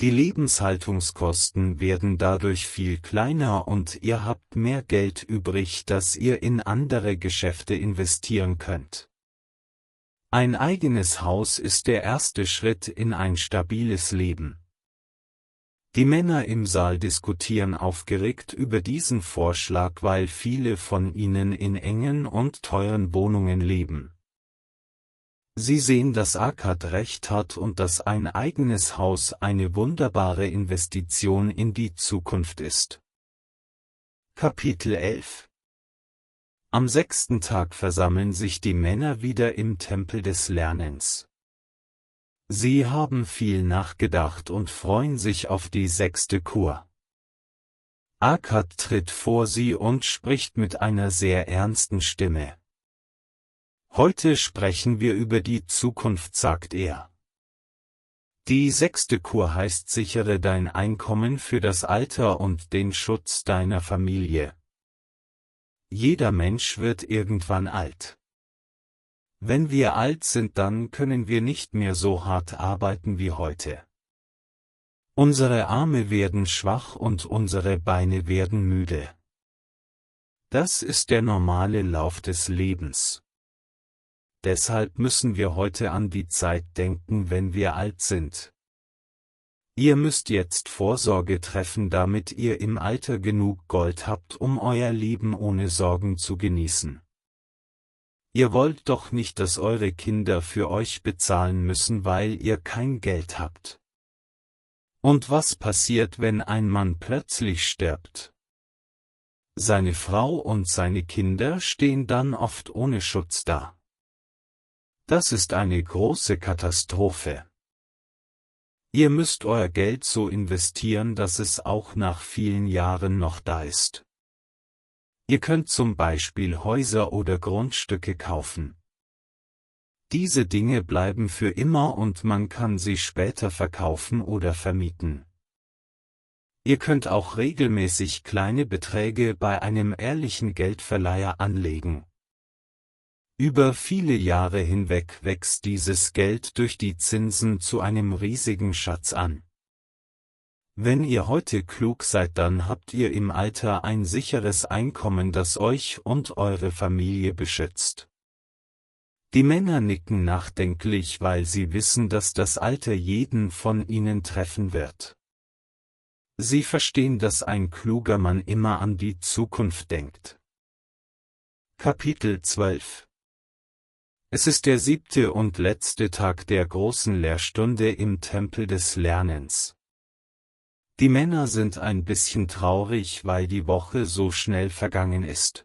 Die Lebenshaltungskosten werden dadurch viel kleiner und ihr habt mehr Geld übrig, das ihr in andere Geschäfte investieren könnt. Ein eigenes Haus ist der erste Schritt in ein stabiles Leben. Die Männer im Saal diskutieren aufgeregt über diesen Vorschlag, weil viele von ihnen in engen und teuren Wohnungen leben. Sie sehen, dass Akkad recht hat und dass ein eigenes Haus eine wunderbare Investition in die Zukunft ist. Kapitel 11. Am 6. Tag versammeln sich die Männer wieder im Tempel des Lernens. Sie haben viel nachgedacht und freuen sich auf die 6. Kur. Akkad tritt vor sie und spricht mit einer sehr ernsten Stimme. Heute sprechen wir über die Zukunft, sagt er. Die 6. Kur heißt: Sichere dein Einkommen für das Alter und den Schutz deiner Familie. Jeder Mensch wird irgendwann alt. Wenn wir alt sind, dann können wir nicht mehr so hart arbeiten wie heute. Unsere Arme werden schwach und unsere Beine werden müde. Das ist der normale Lauf des Lebens. Deshalb müssen wir heute an die Zeit denken, wenn wir alt sind. Ihr müsst jetzt Vorsorge treffen, damit ihr im Alter genug Gold habt, um euer Leben ohne Sorgen zu genießen. Ihr wollt doch nicht, dass eure Kinder für euch bezahlen müssen, weil ihr kein Geld habt. Und was passiert, wenn ein Mann plötzlich stirbt? Seine Frau und seine Kinder stehen dann oft ohne Schutz da. Das ist eine große Katastrophe. Ihr müsst euer Geld so investieren, dass es auch nach vielen Jahren noch da ist. Ihr könnt zum Beispiel Häuser oder Grundstücke kaufen. Diese Dinge bleiben für immer und man kann sie später verkaufen oder vermieten. Ihr könnt auch regelmäßig kleine Beträge bei einem ehrlichen Geldverleiher anlegen. Über viele Jahre hinweg wächst dieses Geld durch die Zinsen zu einem riesigen Schatz an. Wenn ihr heute klug seid, dann habt ihr im Alter ein sicheres Einkommen, das euch und eure Familie beschützt. Die Männer nicken nachdenklich, weil sie wissen, dass das Alter jeden von ihnen treffen wird. Sie verstehen, dass ein kluger Mann immer an die Zukunft denkt. Kapitel 12. Es ist der 7. und letzte Tag der großen Lehrstunde im Tempel des Lernens. Die Männer sind ein bisschen traurig, weil die Woche so schnell vergangen ist.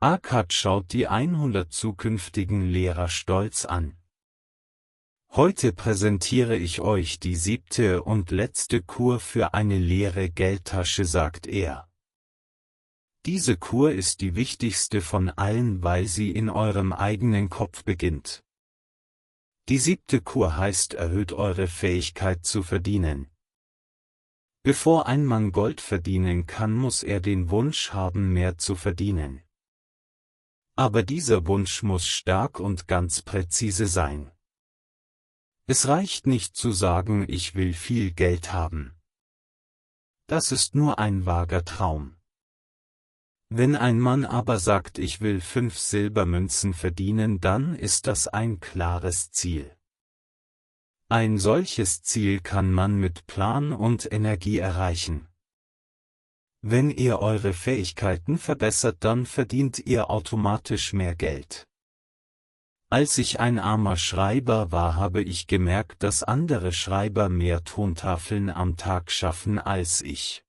Akkad schaut die 100 zukünftigen Lehrer stolz an. Heute präsentiere ich euch die 7. und letzte Kur für eine leere Geldtasche, sagt er. Diese Kur ist die wichtigste von allen, weil sie in eurem eigenen Kopf beginnt. Die 7. Kur heißt: Erhöht eure Fähigkeit zu verdienen. Bevor ein Mann Gold verdienen kann, muss er den Wunsch haben, mehr zu verdienen. Aber dieser Wunsch muss stark und ganz präzise sein. Es reicht nicht zu sagen, ich will viel Geld haben. Das ist nur ein vager Traum. Wenn ein Mann aber sagt, ich will 5 Silbermünzen verdienen, dann ist das ein klares Ziel. Ein solches Ziel kann man mit Plan und Energie erreichen. Wenn ihr eure Fähigkeiten verbessert, dann verdient ihr automatisch mehr Geld. Als ich ein armer Schreiber war, habe ich gemerkt, dass andere Schreiber mehr Tontafeln am Tag schaffen als ich.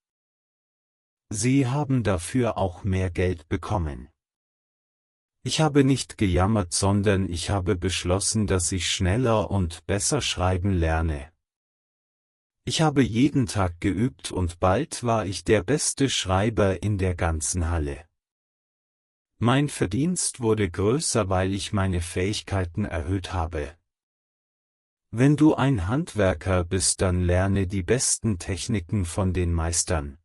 Sie haben dafür auch mehr Geld bekommen. Ich habe nicht gejammert, sondern ich habe beschlossen, dass ich schneller und besser schreiben lerne. Ich habe jeden Tag geübt und bald war ich der beste Schreiber in der ganzen Halle. Mein Verdienst wurde größer, weil ich meine Fähigkeiten erhöht habe. Wenn du ein Handwerker bist, dann lerne die besten Techniken von den Meistern.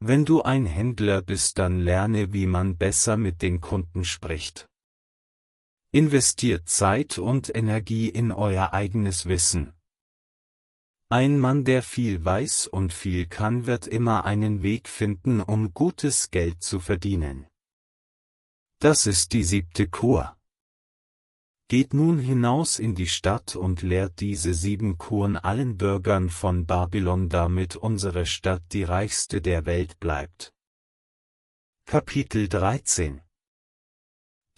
Wenn du ein Händler bist, dann lerne, wie man besser mit den Kunden spricht. Investiert Zeit und Energie in euer eigenes Wissen. Ein Mann, der viel weiß und viel kann, wird immer einen Weg finden, um gutes Geld zu verdienen. Das ist die 7. Kur. Geht nun hinaus in die Stadt und lehrt diese 7 Kuren allen Bürgern von Babylon, damit unsere Stadt die reichste der Welt bleibt. Kapitel 13.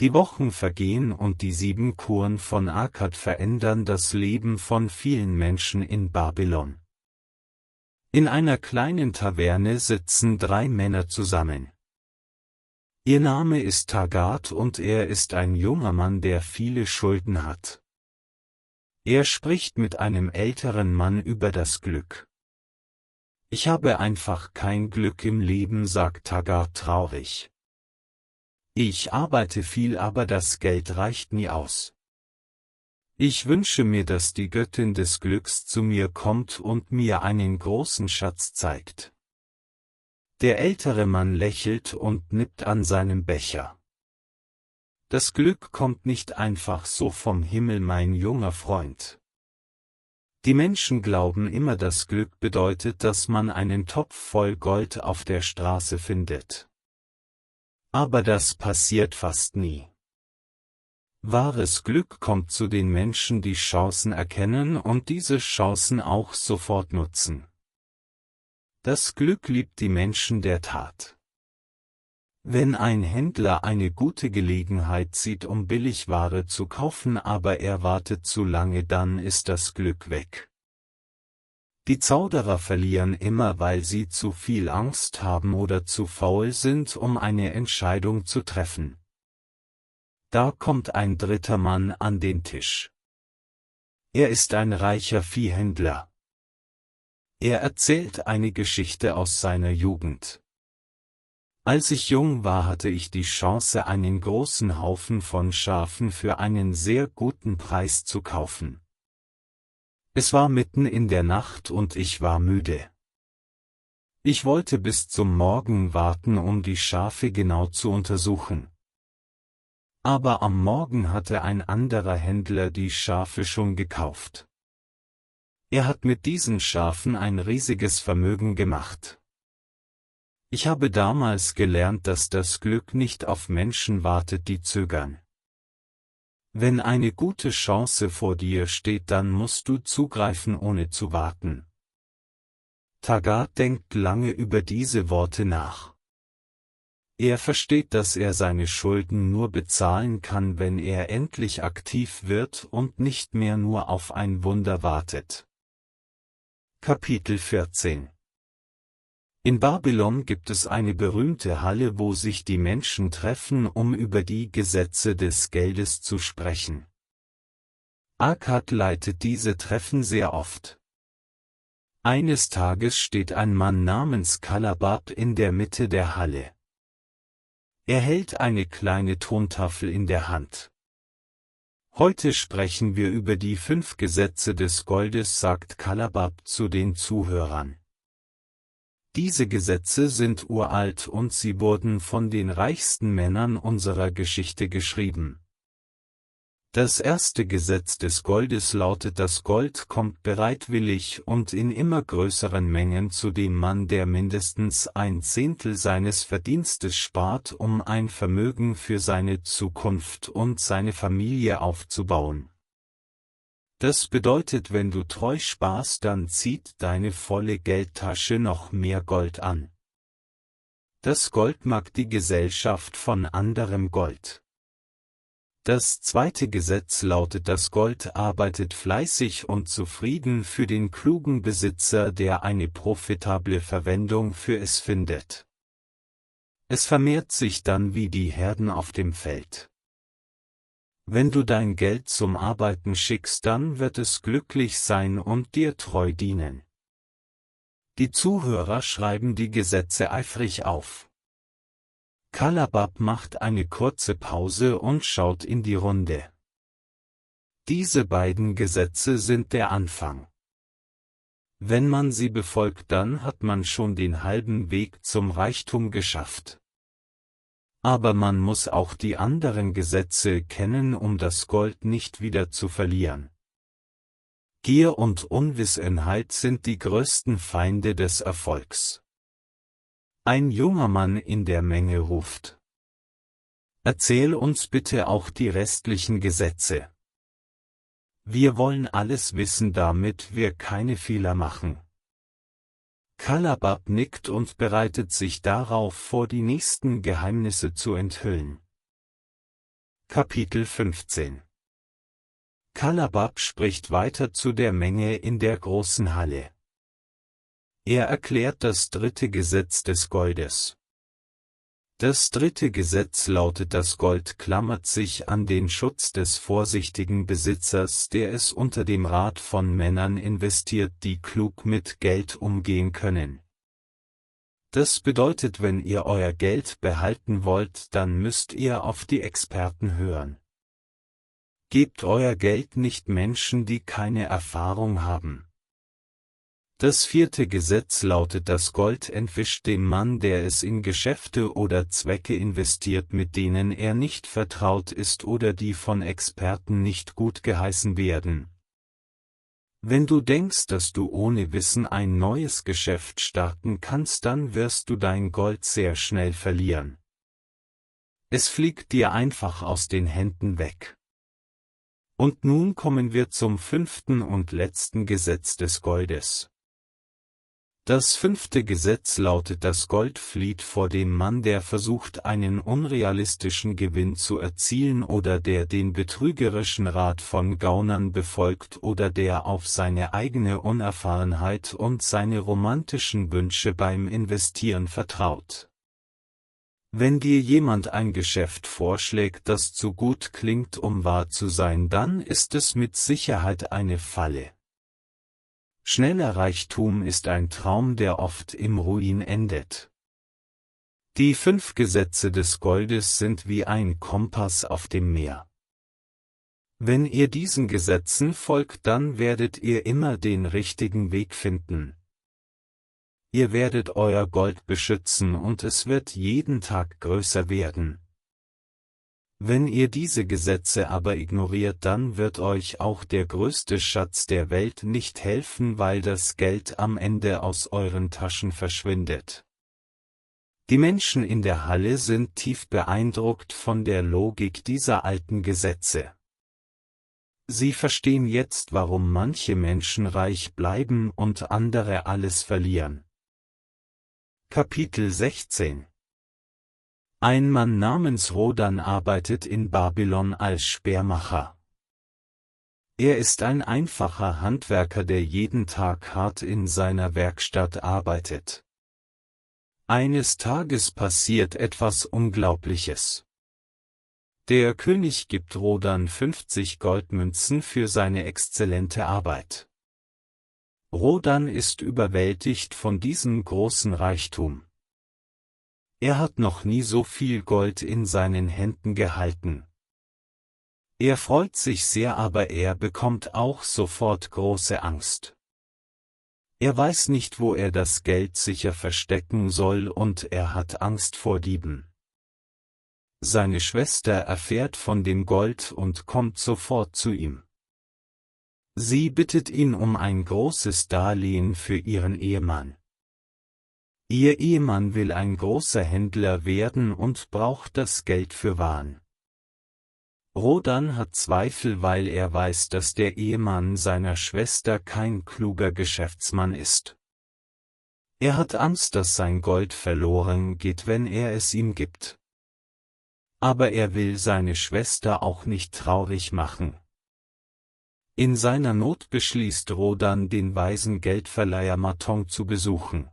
Die Wochen vergehen und die 7 Kuren von Akkad verändern das Leben von vielen Menschen in Babylon. In einer kleinen Taverne sitzen 3 Männer zusammen. Ihr Name ist Tagat und er ist ein junger Mann, der viele Schulden hat. Er spricht mit einem älteren Mann über das Glück. Ich habe einfach kein Glück im Leben, sagt Tagat traurig. Ich arbeite viel, aber das Geld reicht nie aus. Ich wünsche mir, dass die Göttin des Glücks zu mir kommt und mir einen großen Schatz zeigt. Der ältere Mann lächelt und nippt an seinem Becher. Das Glück kommt nicht einfach so vom Himmel, mein junger Freund. Die Menschen glauben immer, das Glück bedeutet, dass man einen Topf voll Gold auf der Straße findet. Aber das passiert fast nie. Wahres Glück kommt zu den Menschen, die Chancen erkennen und diese Chancen auch sofort nutzen. Das Glück liebt die Menschen der Tat. Wenn ein Händler eine gute Gelegenheit sieht, um Billigware zu kaufen, aber er wartet zu lange, dann ist das Glück weg. Die Zauderer verlieren immer, weil sie zu viel Angst haben oder zu faul sind, um eine Entscheidung zu treffen. Da kommt ein dritter Mann an den Tisch. Er ist ein reicher Viehhändler. Er erzählt eine Geschichte aus seiner Jugend. Als ich jung war, hatte ich die Chance, einen großen Haufen von Schafen für einen sehr guten Preis zu kaufen. Es war mitten in der Nacht und ich war müde. Ich wollte bis zum Morgen warten, um die Schafe genau zu untersuchen. Aber am Morgen hatte ein anderer Händler die Schafe schon gekauft. Er hat mit diesen Schafen ein riesiges Vermögen gemacht. Ich habe damals gelernt, dass das Glück nicht auf Menschen wartet, die zögern. Wenn eine gute Chance vor dir steht, dann musst du zugreifen, ohne zu warten. Tagat denkt lange über diese Worte nach. Er versteht, dass er seine Schulden nur bezahlen kann, wenn er endlich aktiv wird und nicht mehr nur auf ein Wunder wartet. Kapitel 14 In Babylon gibt es eine berühmte Halle, wo sich die Menschen treffen, um über die Gesetze des Geldes zu sprechen. Akkad leitet diese Treffen sehr oft. Eines Tages steht ein Mann namens Kalabab in der Mitte der Halle. Er hält eine kleine Tontafel in der Hand. Heute sprechen wir über die 5 Gesetze des Goldes, sagt Kalabab zu den Zuhörern. Diese Gesetze sind uralt und sie wurden von den reichsten Männern unserer Geschichte geschrieben. Das erste Gesetz des Goldes lautet: Das Gold kommt bereitwillig und in immer größeren Mengen zu dem Mann, der mindestens 1/10 seines Verdienstes spart, um ein Vermögen für seine Zukunft und seine Familie aufzubauen. Das bedeutet, wenn du treu sparst, dann zieht deine volle Geldtasche noch mehr Gold an. Das Gold mag die Gesellschaft von anderem Gold. Das zweite Gesetz lautet: Das Gold arbeitet fleißig und zufrieden für den klugen Besitzer, der eine profitable Verwendung für es findet. Es vermehrt sich dann wie die Herden auf dem Feld. Wenn du dein Geld zum Arbeiten schickst, dann wird es glücklich sein und dir treu dienen. Die Zuhörer schreiben die Gesetze eifrig auf. Kalabab macht eine kurze Pause und schaut in die Runde. Diese beiden Gesetze sind der Anfang. Wenn man sie befolgt, dann hat man schon den halben Weg zum Reichtum geschafft. Aber man muss auch die anderen Gesetze kennen, um das Gold nicht wieder zu verlieren. Gier und Unwissenheit sind die größten Feinde des Erfolgs. Ein junger Mann in der Menge ruft: Erzähl uns bitte auch die restlichen Gesetze. Wir wollen alles wissen, damit wir keine Fehler machen. Kalabab nickt und bereitet sich darauf vor, die nächsten Geheimnisse zu enthüllen. Kapitel 15 Kalabab spricht weiter zu der Menge in der großen Halle. Er erklärt das dritte Gesetz des Goldes. Das dritte Gesetz lautet: Das Gold klammert sich an den Schutz des vorsichtigen Besitzers, der es unter dem Rat von Männern investiert, die klug mit Geld umgehen können. Das bedeutet, wenn ihr euer Geld behalten wollt, dann müsst ihr auf die Experten hören. Gebt euer Geld nicht Menschen, die keine Erfahrung haben. Das vierte Gesetz lautet: Das Gold entwischt dem Mann, der es in Geschäfte oder Zwecke investiert, mit denen er nicht vertraut ist oder die von Experten nicht gut geheißen werden. Wenn du denkst, dass du ohne Wissen ein neues Geschäft starten kannst, dann wirst du dein Gold sehr schnell verlieren. Es fliegt dir einfach aus den Händen weg. Und nun kommen wir zum fünften und letzten Gesetz des Goldes. Das fünfte Gesetz lautet: Das Gold flieht vor dem Mann, der versucht, einen unrealistischen Gewinn zu erzielen oder der den betrügerischen Rat von Gaunern befolgt oder der auf seine eigene Unerfahrenheit und seine romantischen Wünsche beim Investieren vertraut. Wenn dir jemand ein Geschäft vorschlägt, das zu gut klingt, um wahr zu sein, dann ist es mit Sicherheit eine Falle. Schneller Reichtum ist ein Traum, der oft im Ruin endet. Die 5 Gesetze des Goldes sind wie ein Kompass auf dem Meer. Wenn ihr diesen Gesetzen folgt, dann werdet ihr immer den richtigen Weg finden. Ihr werdet euer Gold beschützen und es wird jeden Tag größer werden. Wenn ihr diese Gesetze aber ignoriert, dann wird euch auch der größte Schatz der Welt nicht helfen, weil das Geld am Ende aus euren Taschen verschwindet. Die Menschen in der Halle sind tief beeindruckt von der Logik dieser alten Gesetze. Sie verstehen jetzt, warum manche Menschen reich bleiben und andere alles verlieren. Kapitel 16 Ein Mann namens Rodan arbeitet in Babylon als Speermacher. Er ist ein einfacher Handwerker, der jeden Tag hart in seiner Werkstatt arbeitet. Eines Tages passiert etwas Unglaubliches. Der König gibt Rodan 50 Goldmünzen für seine exzellente Arbeit. Rodan ist überwältigt von diesem großen Reichtum. Er hat noch nie so viel Gold in seinen Händen gehalten. Er freut sich sehr, aber er bekommt auch sofort große Angst. Er weiß nicht, wo er das Geld sicher verstecken soll, und er hat Angst vor Dieben. Seine Schwester erfährt von dem Gold und kommt sofort zu ihm. Sie bittet ihn um ein großes Darlehen für ihren Ehemann. Ihr Ehemann will ein großer Händler werden und braucht das Geld für Waren. Rodan hat Zweifel, weil er weiß, dass der Ehemann seiner Schwester kein kluger Geschäftsmann ist. Er hat Angst, dass sein Gold verloren geht, wenn er es ihm gibt. Aber er will seine Schwester auch nicht traurig machen. In seiner Not beschließt Rodan, den weisen Geldverleiher Maton zu besuchen.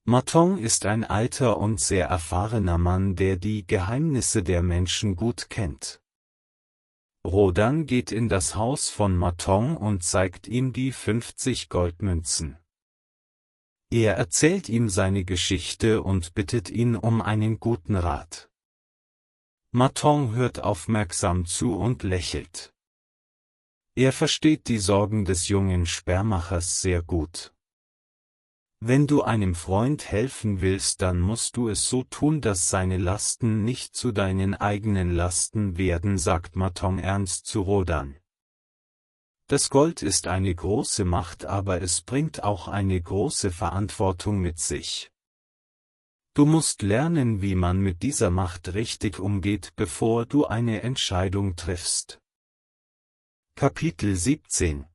Maton ist ein alter und sehr erfahrener Mann, der die Geheimnisse der Menschen gut kennt. Rodan geht in das Haus von Maton und zeigt ihm die 50 Goldmünzen. Er erzählt ihm seine Geschichte und bittet ihn um einen guten Rat. Maton hört aufmerksam zu und lächelt. Er versteht die Sorgen des jungen Speermachers sehr gut. Wenn du einem Freund helfen willst, dann musst du es so tun, dass seine Lasten nicht zu deinen eigenen Lasten werden, sagt Maton ernst zu Rodan. Das Gold ist eine große Macht, aber es bringt auch eine große Verantwortung mit sich. Du musst lernen, wie man mit dieser Macht richtig umgeht, bevor du eine Entscheidung triffst. Kapitel 17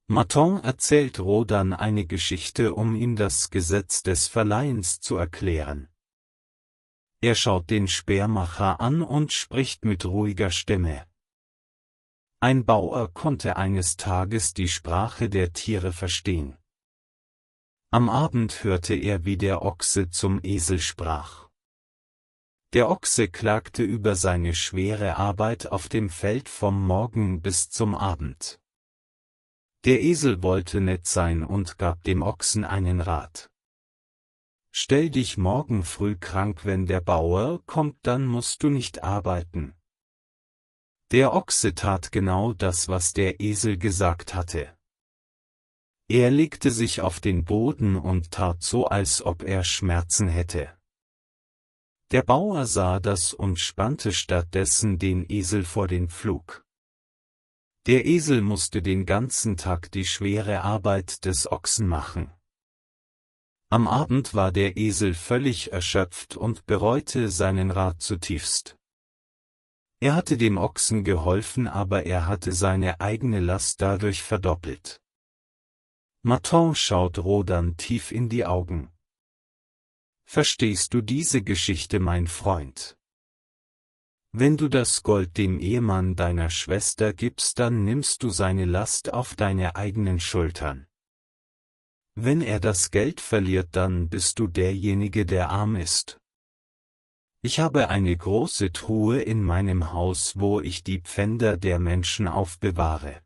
Maton erzählt Rodan eine Geschichte, um ihm das Gesetz des Verleihens zu erklären. Er schaut den Speermacher an und spricht mit ruhiger Stimme. Ein Bauer konnte eines Tages die Sprache der Tiere verstehen. Am Abend hörte er, wie der Ochse zum Esel sprach. Der Ochse klagte über seine schwere Arbeit auf dem Feld vom Morgen bis zum Abend. Der Esel wollte nett sein und gab dem Ochsen einen Rat. Stell dich morgen früh krank, wenn der Bauer kommt, dann musst du nicht arbeiten. Der Ochse tat genau das, was der Esel gesagt hatte. Er legte sich auf den Boden und tat so, als ob er Schmerzen hätte. Der Bauer sah das und spannte stattdessen den Esel vor den Pflug. Der Esel musste den ganzen Tag die schwere Arbeit des Ochsen machen. Am Abend war der Esel völlig erschöpft und bereute seinen Rat zutiefst. Er hatte dem Ochsen geholfen, aber er hatte seine eigene Last dadurch verdoppelt. Martin schaut Rodan tief in die Augen. Verstehst du diese Geschichte, mein Freund? Wenn du das Gold dem Ehemann deiner Schwester gibst, dann nimmst du seine Last auf deine eigenen Schultern. Wenn er das Geld verliert, dann bist du derjenige, der arm ist. Ich habe eine große Truhe in meinem Haus, wo ich die Pfänder der Menschen aufbewahre.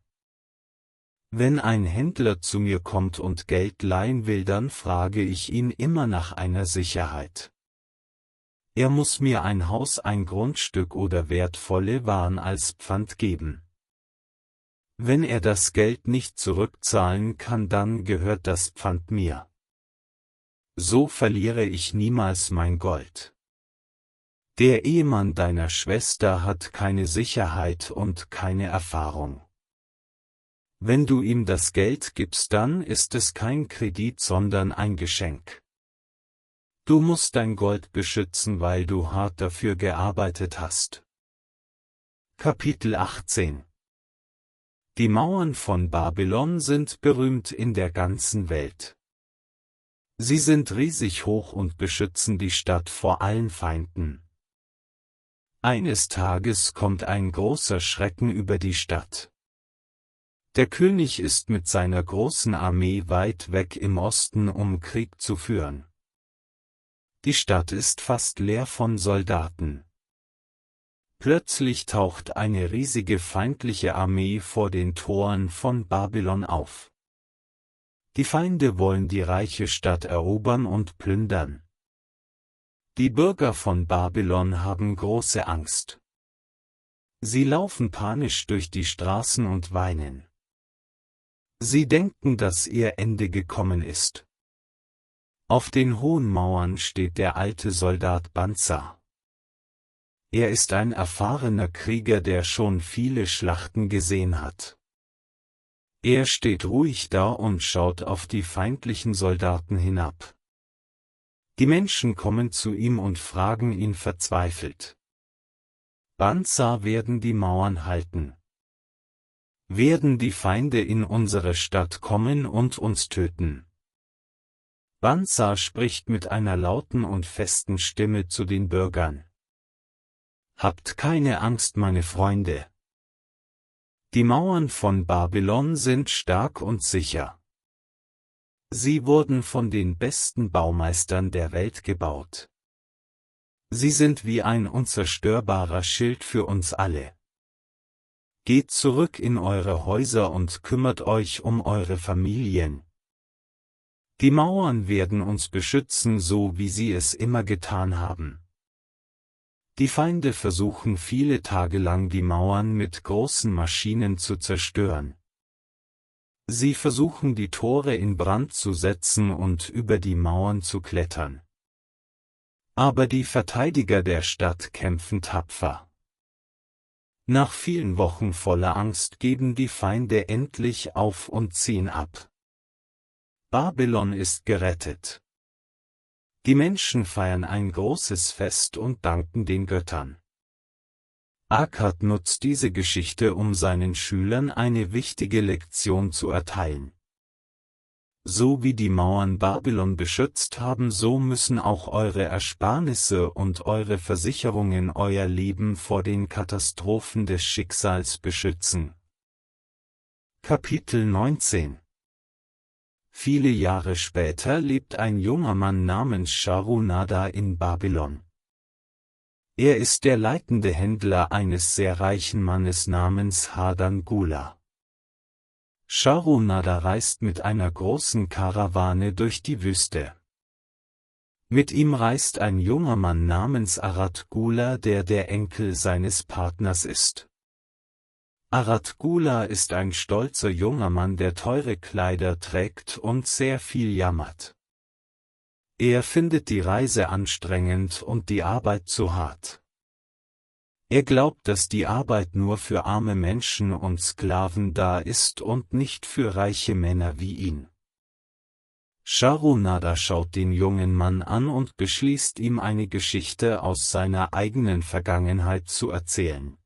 Wenn ein Händler zu mir kommt und Geld leihen will, dann frage ich ihn immer nach einer Sicherheit. Er muss mir ein Haus, ein Grundstück oder wertvolle Waren als Pfand geben. Wenn er das Geld nicht zurückzahlen kann, dann gehört das Pfand mir. So verliere ich niemals mein Gold. Der Ehemann deiner Schwester hat keine Sicherheit und keine Erfahrung. Wenn du ihm das Geld gibst, dann ist es kein Kredit, sondern ein Geschenk. Du musst dein Gold beschützen, weil du hart dafür gearbeitet hast. Kapitel 18 Die Mauern von Babylon sind berühmt in der ganzen Welt. Sie sind riesig hoch und beschützen die Stadt vor allen Feinden. Eines Tages kommt ein großer Schrecken über die Stadt. Der König ist mit seiner großen Armee weit weg im Osten, um Krieg zu führen. Die Stadt ist fast leer von Soldaten. Plötzlich taucht eine riesige feindliche Armee vor den Toren von Babylon auf. Die Feinde wollen die reiche Stadt erobern und plündern. Die Bürger von Babylon haben große Angst. Sie laufen panisch durch die Straßen und weinen. Sie denken, dass ihr Ende gekommen ist. Auf den hohen Mauern steht der alte Soldat Banza. Er ist ein erfahrener Krieger, der schon viele Schlachten gesehen hat. Er steht ruhig da und schaut auf die feindlichen Soldaten hinab. Die Menschen kommen zu ihm und fragen ihn verzweifelt: Banza, werden die Mauern halten? Werden die Feinde in unsere Stadt kommen und uns töten? Banza spricht mit einer lauten und festen Stimme zu den Bürgern: Habt keine Angst, meine Freunde. Die Mauern von Babylon sind stark und sicher. Sie wurden von den besten Baumeistern der Welt gebaut. Sie sind wie ein unzerstörbarer Schild für uns alle. Geht zurück in eure Häuser und kümmert euch um eure Familien. Die Mauern werden uns beschützen, so wie sie es immer getan haben. Die Feinde versuchen viele Tage lang, die Mauern mit großen Maschinen zu zerstören. Sie versuchen, die Tore in Brand zu setzen und über die Mauern zu klettern. Aber die Verteidiger der Stadt kämpfen tapfer. Nach vielen Wochen voller Angst geben die Feinde endlich auf und ziehen ab. Babylon ist gerettet. Die Menschen feiern ein großes Fest und danken den Göttern. Akkad nutzt diese Geschichte, um seinen Schülern eine wichtige Lektion zu erteilen. So wie die Mauern Babylon beschützt haben, so müssen auch eure Ersparnisse und eure Versicherungen euer Leben vor den Katastrophen des Schicksals beschützen. Kapitel 19 Viele Jahre später lebt ein junger Mann namens Charunada in Babylon. Er ist der leitende Händler eines sehr reichen Mannes namens Hadan Gula. Charunada reist mit einer großen Karawane durch die Wüste. Mit ihm reist ein junger Mann namens Arad Gula, der Enkel seines Partners ist. Arad Gula ist ein stolzer junger Mann, der teure Kleider trägt und sehr viel jammert. Er findet die Reise anstrengend und die Arbeit zu hart. Er glaubt, dass die Arbeit nur für arme Menschen und Sklaven da ist und nicht für reiche Männer wie ihn. Charunada schaut den jungen Mann an und beschließt, ihm eine Geschichte aus seiner eigenen Vergangenheit zu erzählen.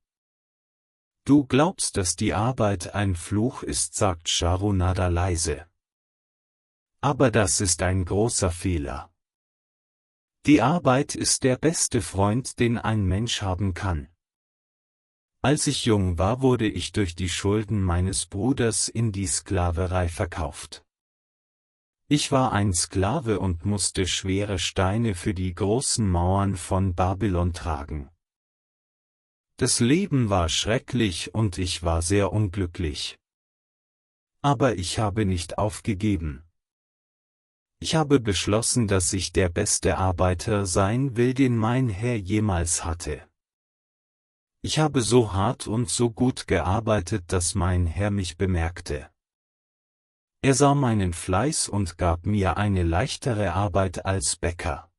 »Du glaubst, dass die Arbeit ein Fluch ist«, sagt Charunada leise. »Aber das ist ein großer Fehler. Die Arbeit ist der beste Freund, den ein Mensch haben kann. Als ich jung war, wurde ich durch die Schulden meines Bruders in die Sklaverei verkauft. Ich war ein Sklave und musste schwere Steine für die großen Mauern von Babylon tragen. Das Leben war schrecklich und ich war sehr unglücklich. Aber ich habe nicht aufgegeben. Ich habe beschlossen, dass ich der beste Arbeiter sein will, den mein Herr jemals hatte. Ich habe so hart und so gut gearbeitet, dass mein Herr mich bemerkte. Er sah meinen Fleiß und gab mir eine leichtere Arbeit als Bäcker.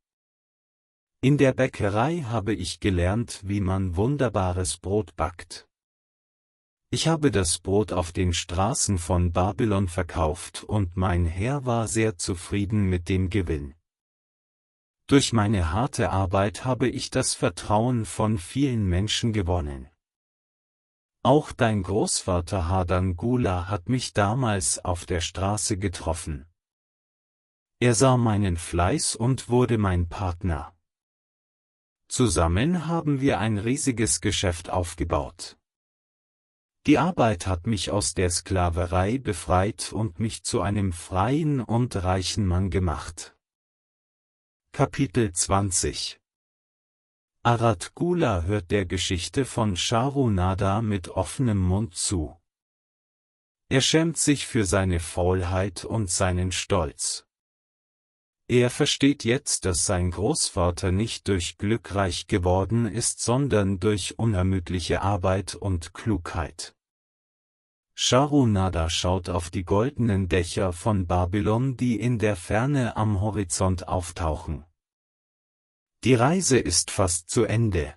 In der Bäckerei habe ich gelernt, wie man wunderbares Brot backt. Ich habe das Brot auf den Straßen von Babylon verkauft und mein Herr war sehr zufrieden mit dem Gewinn. Durch meine harte Arbeit habe ich das Vertrauen von vielen Menschen gewonnen. Auch dein Großvater Hadan Gula hat mich damals auf der Straße getroffen. Er sah meinen Fleiß und wurde mein Partner. Zusammen haben wir ein riesiges Geschäft aufgebaut. Die Arbeit hat mich aus der Sklaverei befreit und mich zu einem freien und reichen Mann gemacht. Kapitel 20 Arad Gula hört der Geschichte von Charunada mit offenem Mund zu. Er schämt sich für seine Faulheit und seinen Stolz. Er versteht jetzt, dass sein Großvater nicht durch Glück reich geworden ist, sondern durch unermüdliche Arbeit und Klugheit. Charunada schaut auf die goldenen Dächer von Babylon, die in der Ferne am Horizont auftauchen. Die Reise ist fast zu Ende.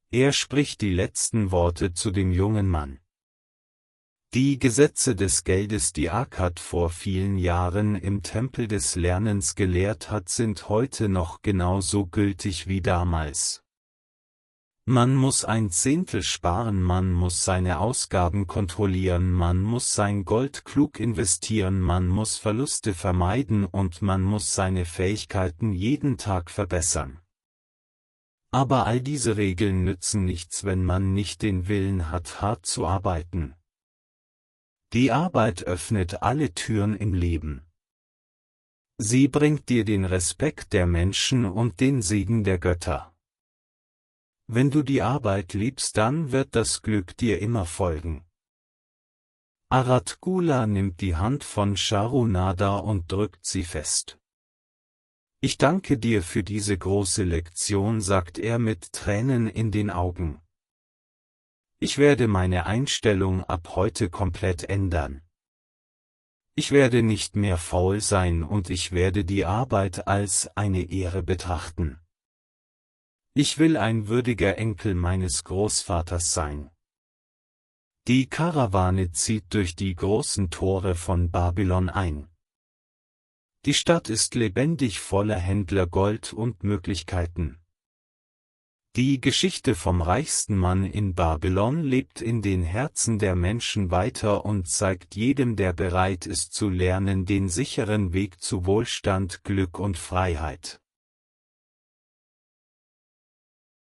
Er spricht die letzten Worte zu dem jungen Mann. Die Gesetze des Geldes, die Akkad vor vielen Jahren im Tempel des Lernens gelehrt hat, sind heute noch genauso gültig wie damals. Man muss ein Zehntel sparen, man muss seine Ausgaben kontrollieren, man muss sein Gold klug investieren, man muss Verluste vermeiden und man muss seine Fähigkeiten jeden Tag verbessern. Aber all diese Regeln nützen nichts, wenn man nicht den Willen hat, hart zu arbeiten. Die Arbeit öffnet alle Türen im Leben. Sie bringt dir den Respekt der Menschen und den Segen der Götter. Wenn du die Arbeit liebst, dann wird das Glück dir immer folgen. Arad Gula nimmt die Hand von Charunada und drückt sie fest. Ich danke dir für diese große Lektion, sagt er mit Tränen in den Augen. Ich werde meine Einstellung ab heute komplett ändern. Ich werde nicht mehr faul sein und ich werde die Arbeit als eine Ehre betrachten. Ich will ein würdiger Enkel meines Großvaters sein. Die Karawane zieht durch die großen Tore von Babylon ein. Die Stadt ist lebendig, voller Händler, Gold und Möglichkeiten. Die Geschichte vom reichsten Mann in Babylon lebt in den Herzen der Menschen weiter und zeigt jedem, der bereit ist zu lernen, den sicheren Weg zu Wohlstand, Glück und Freiheit.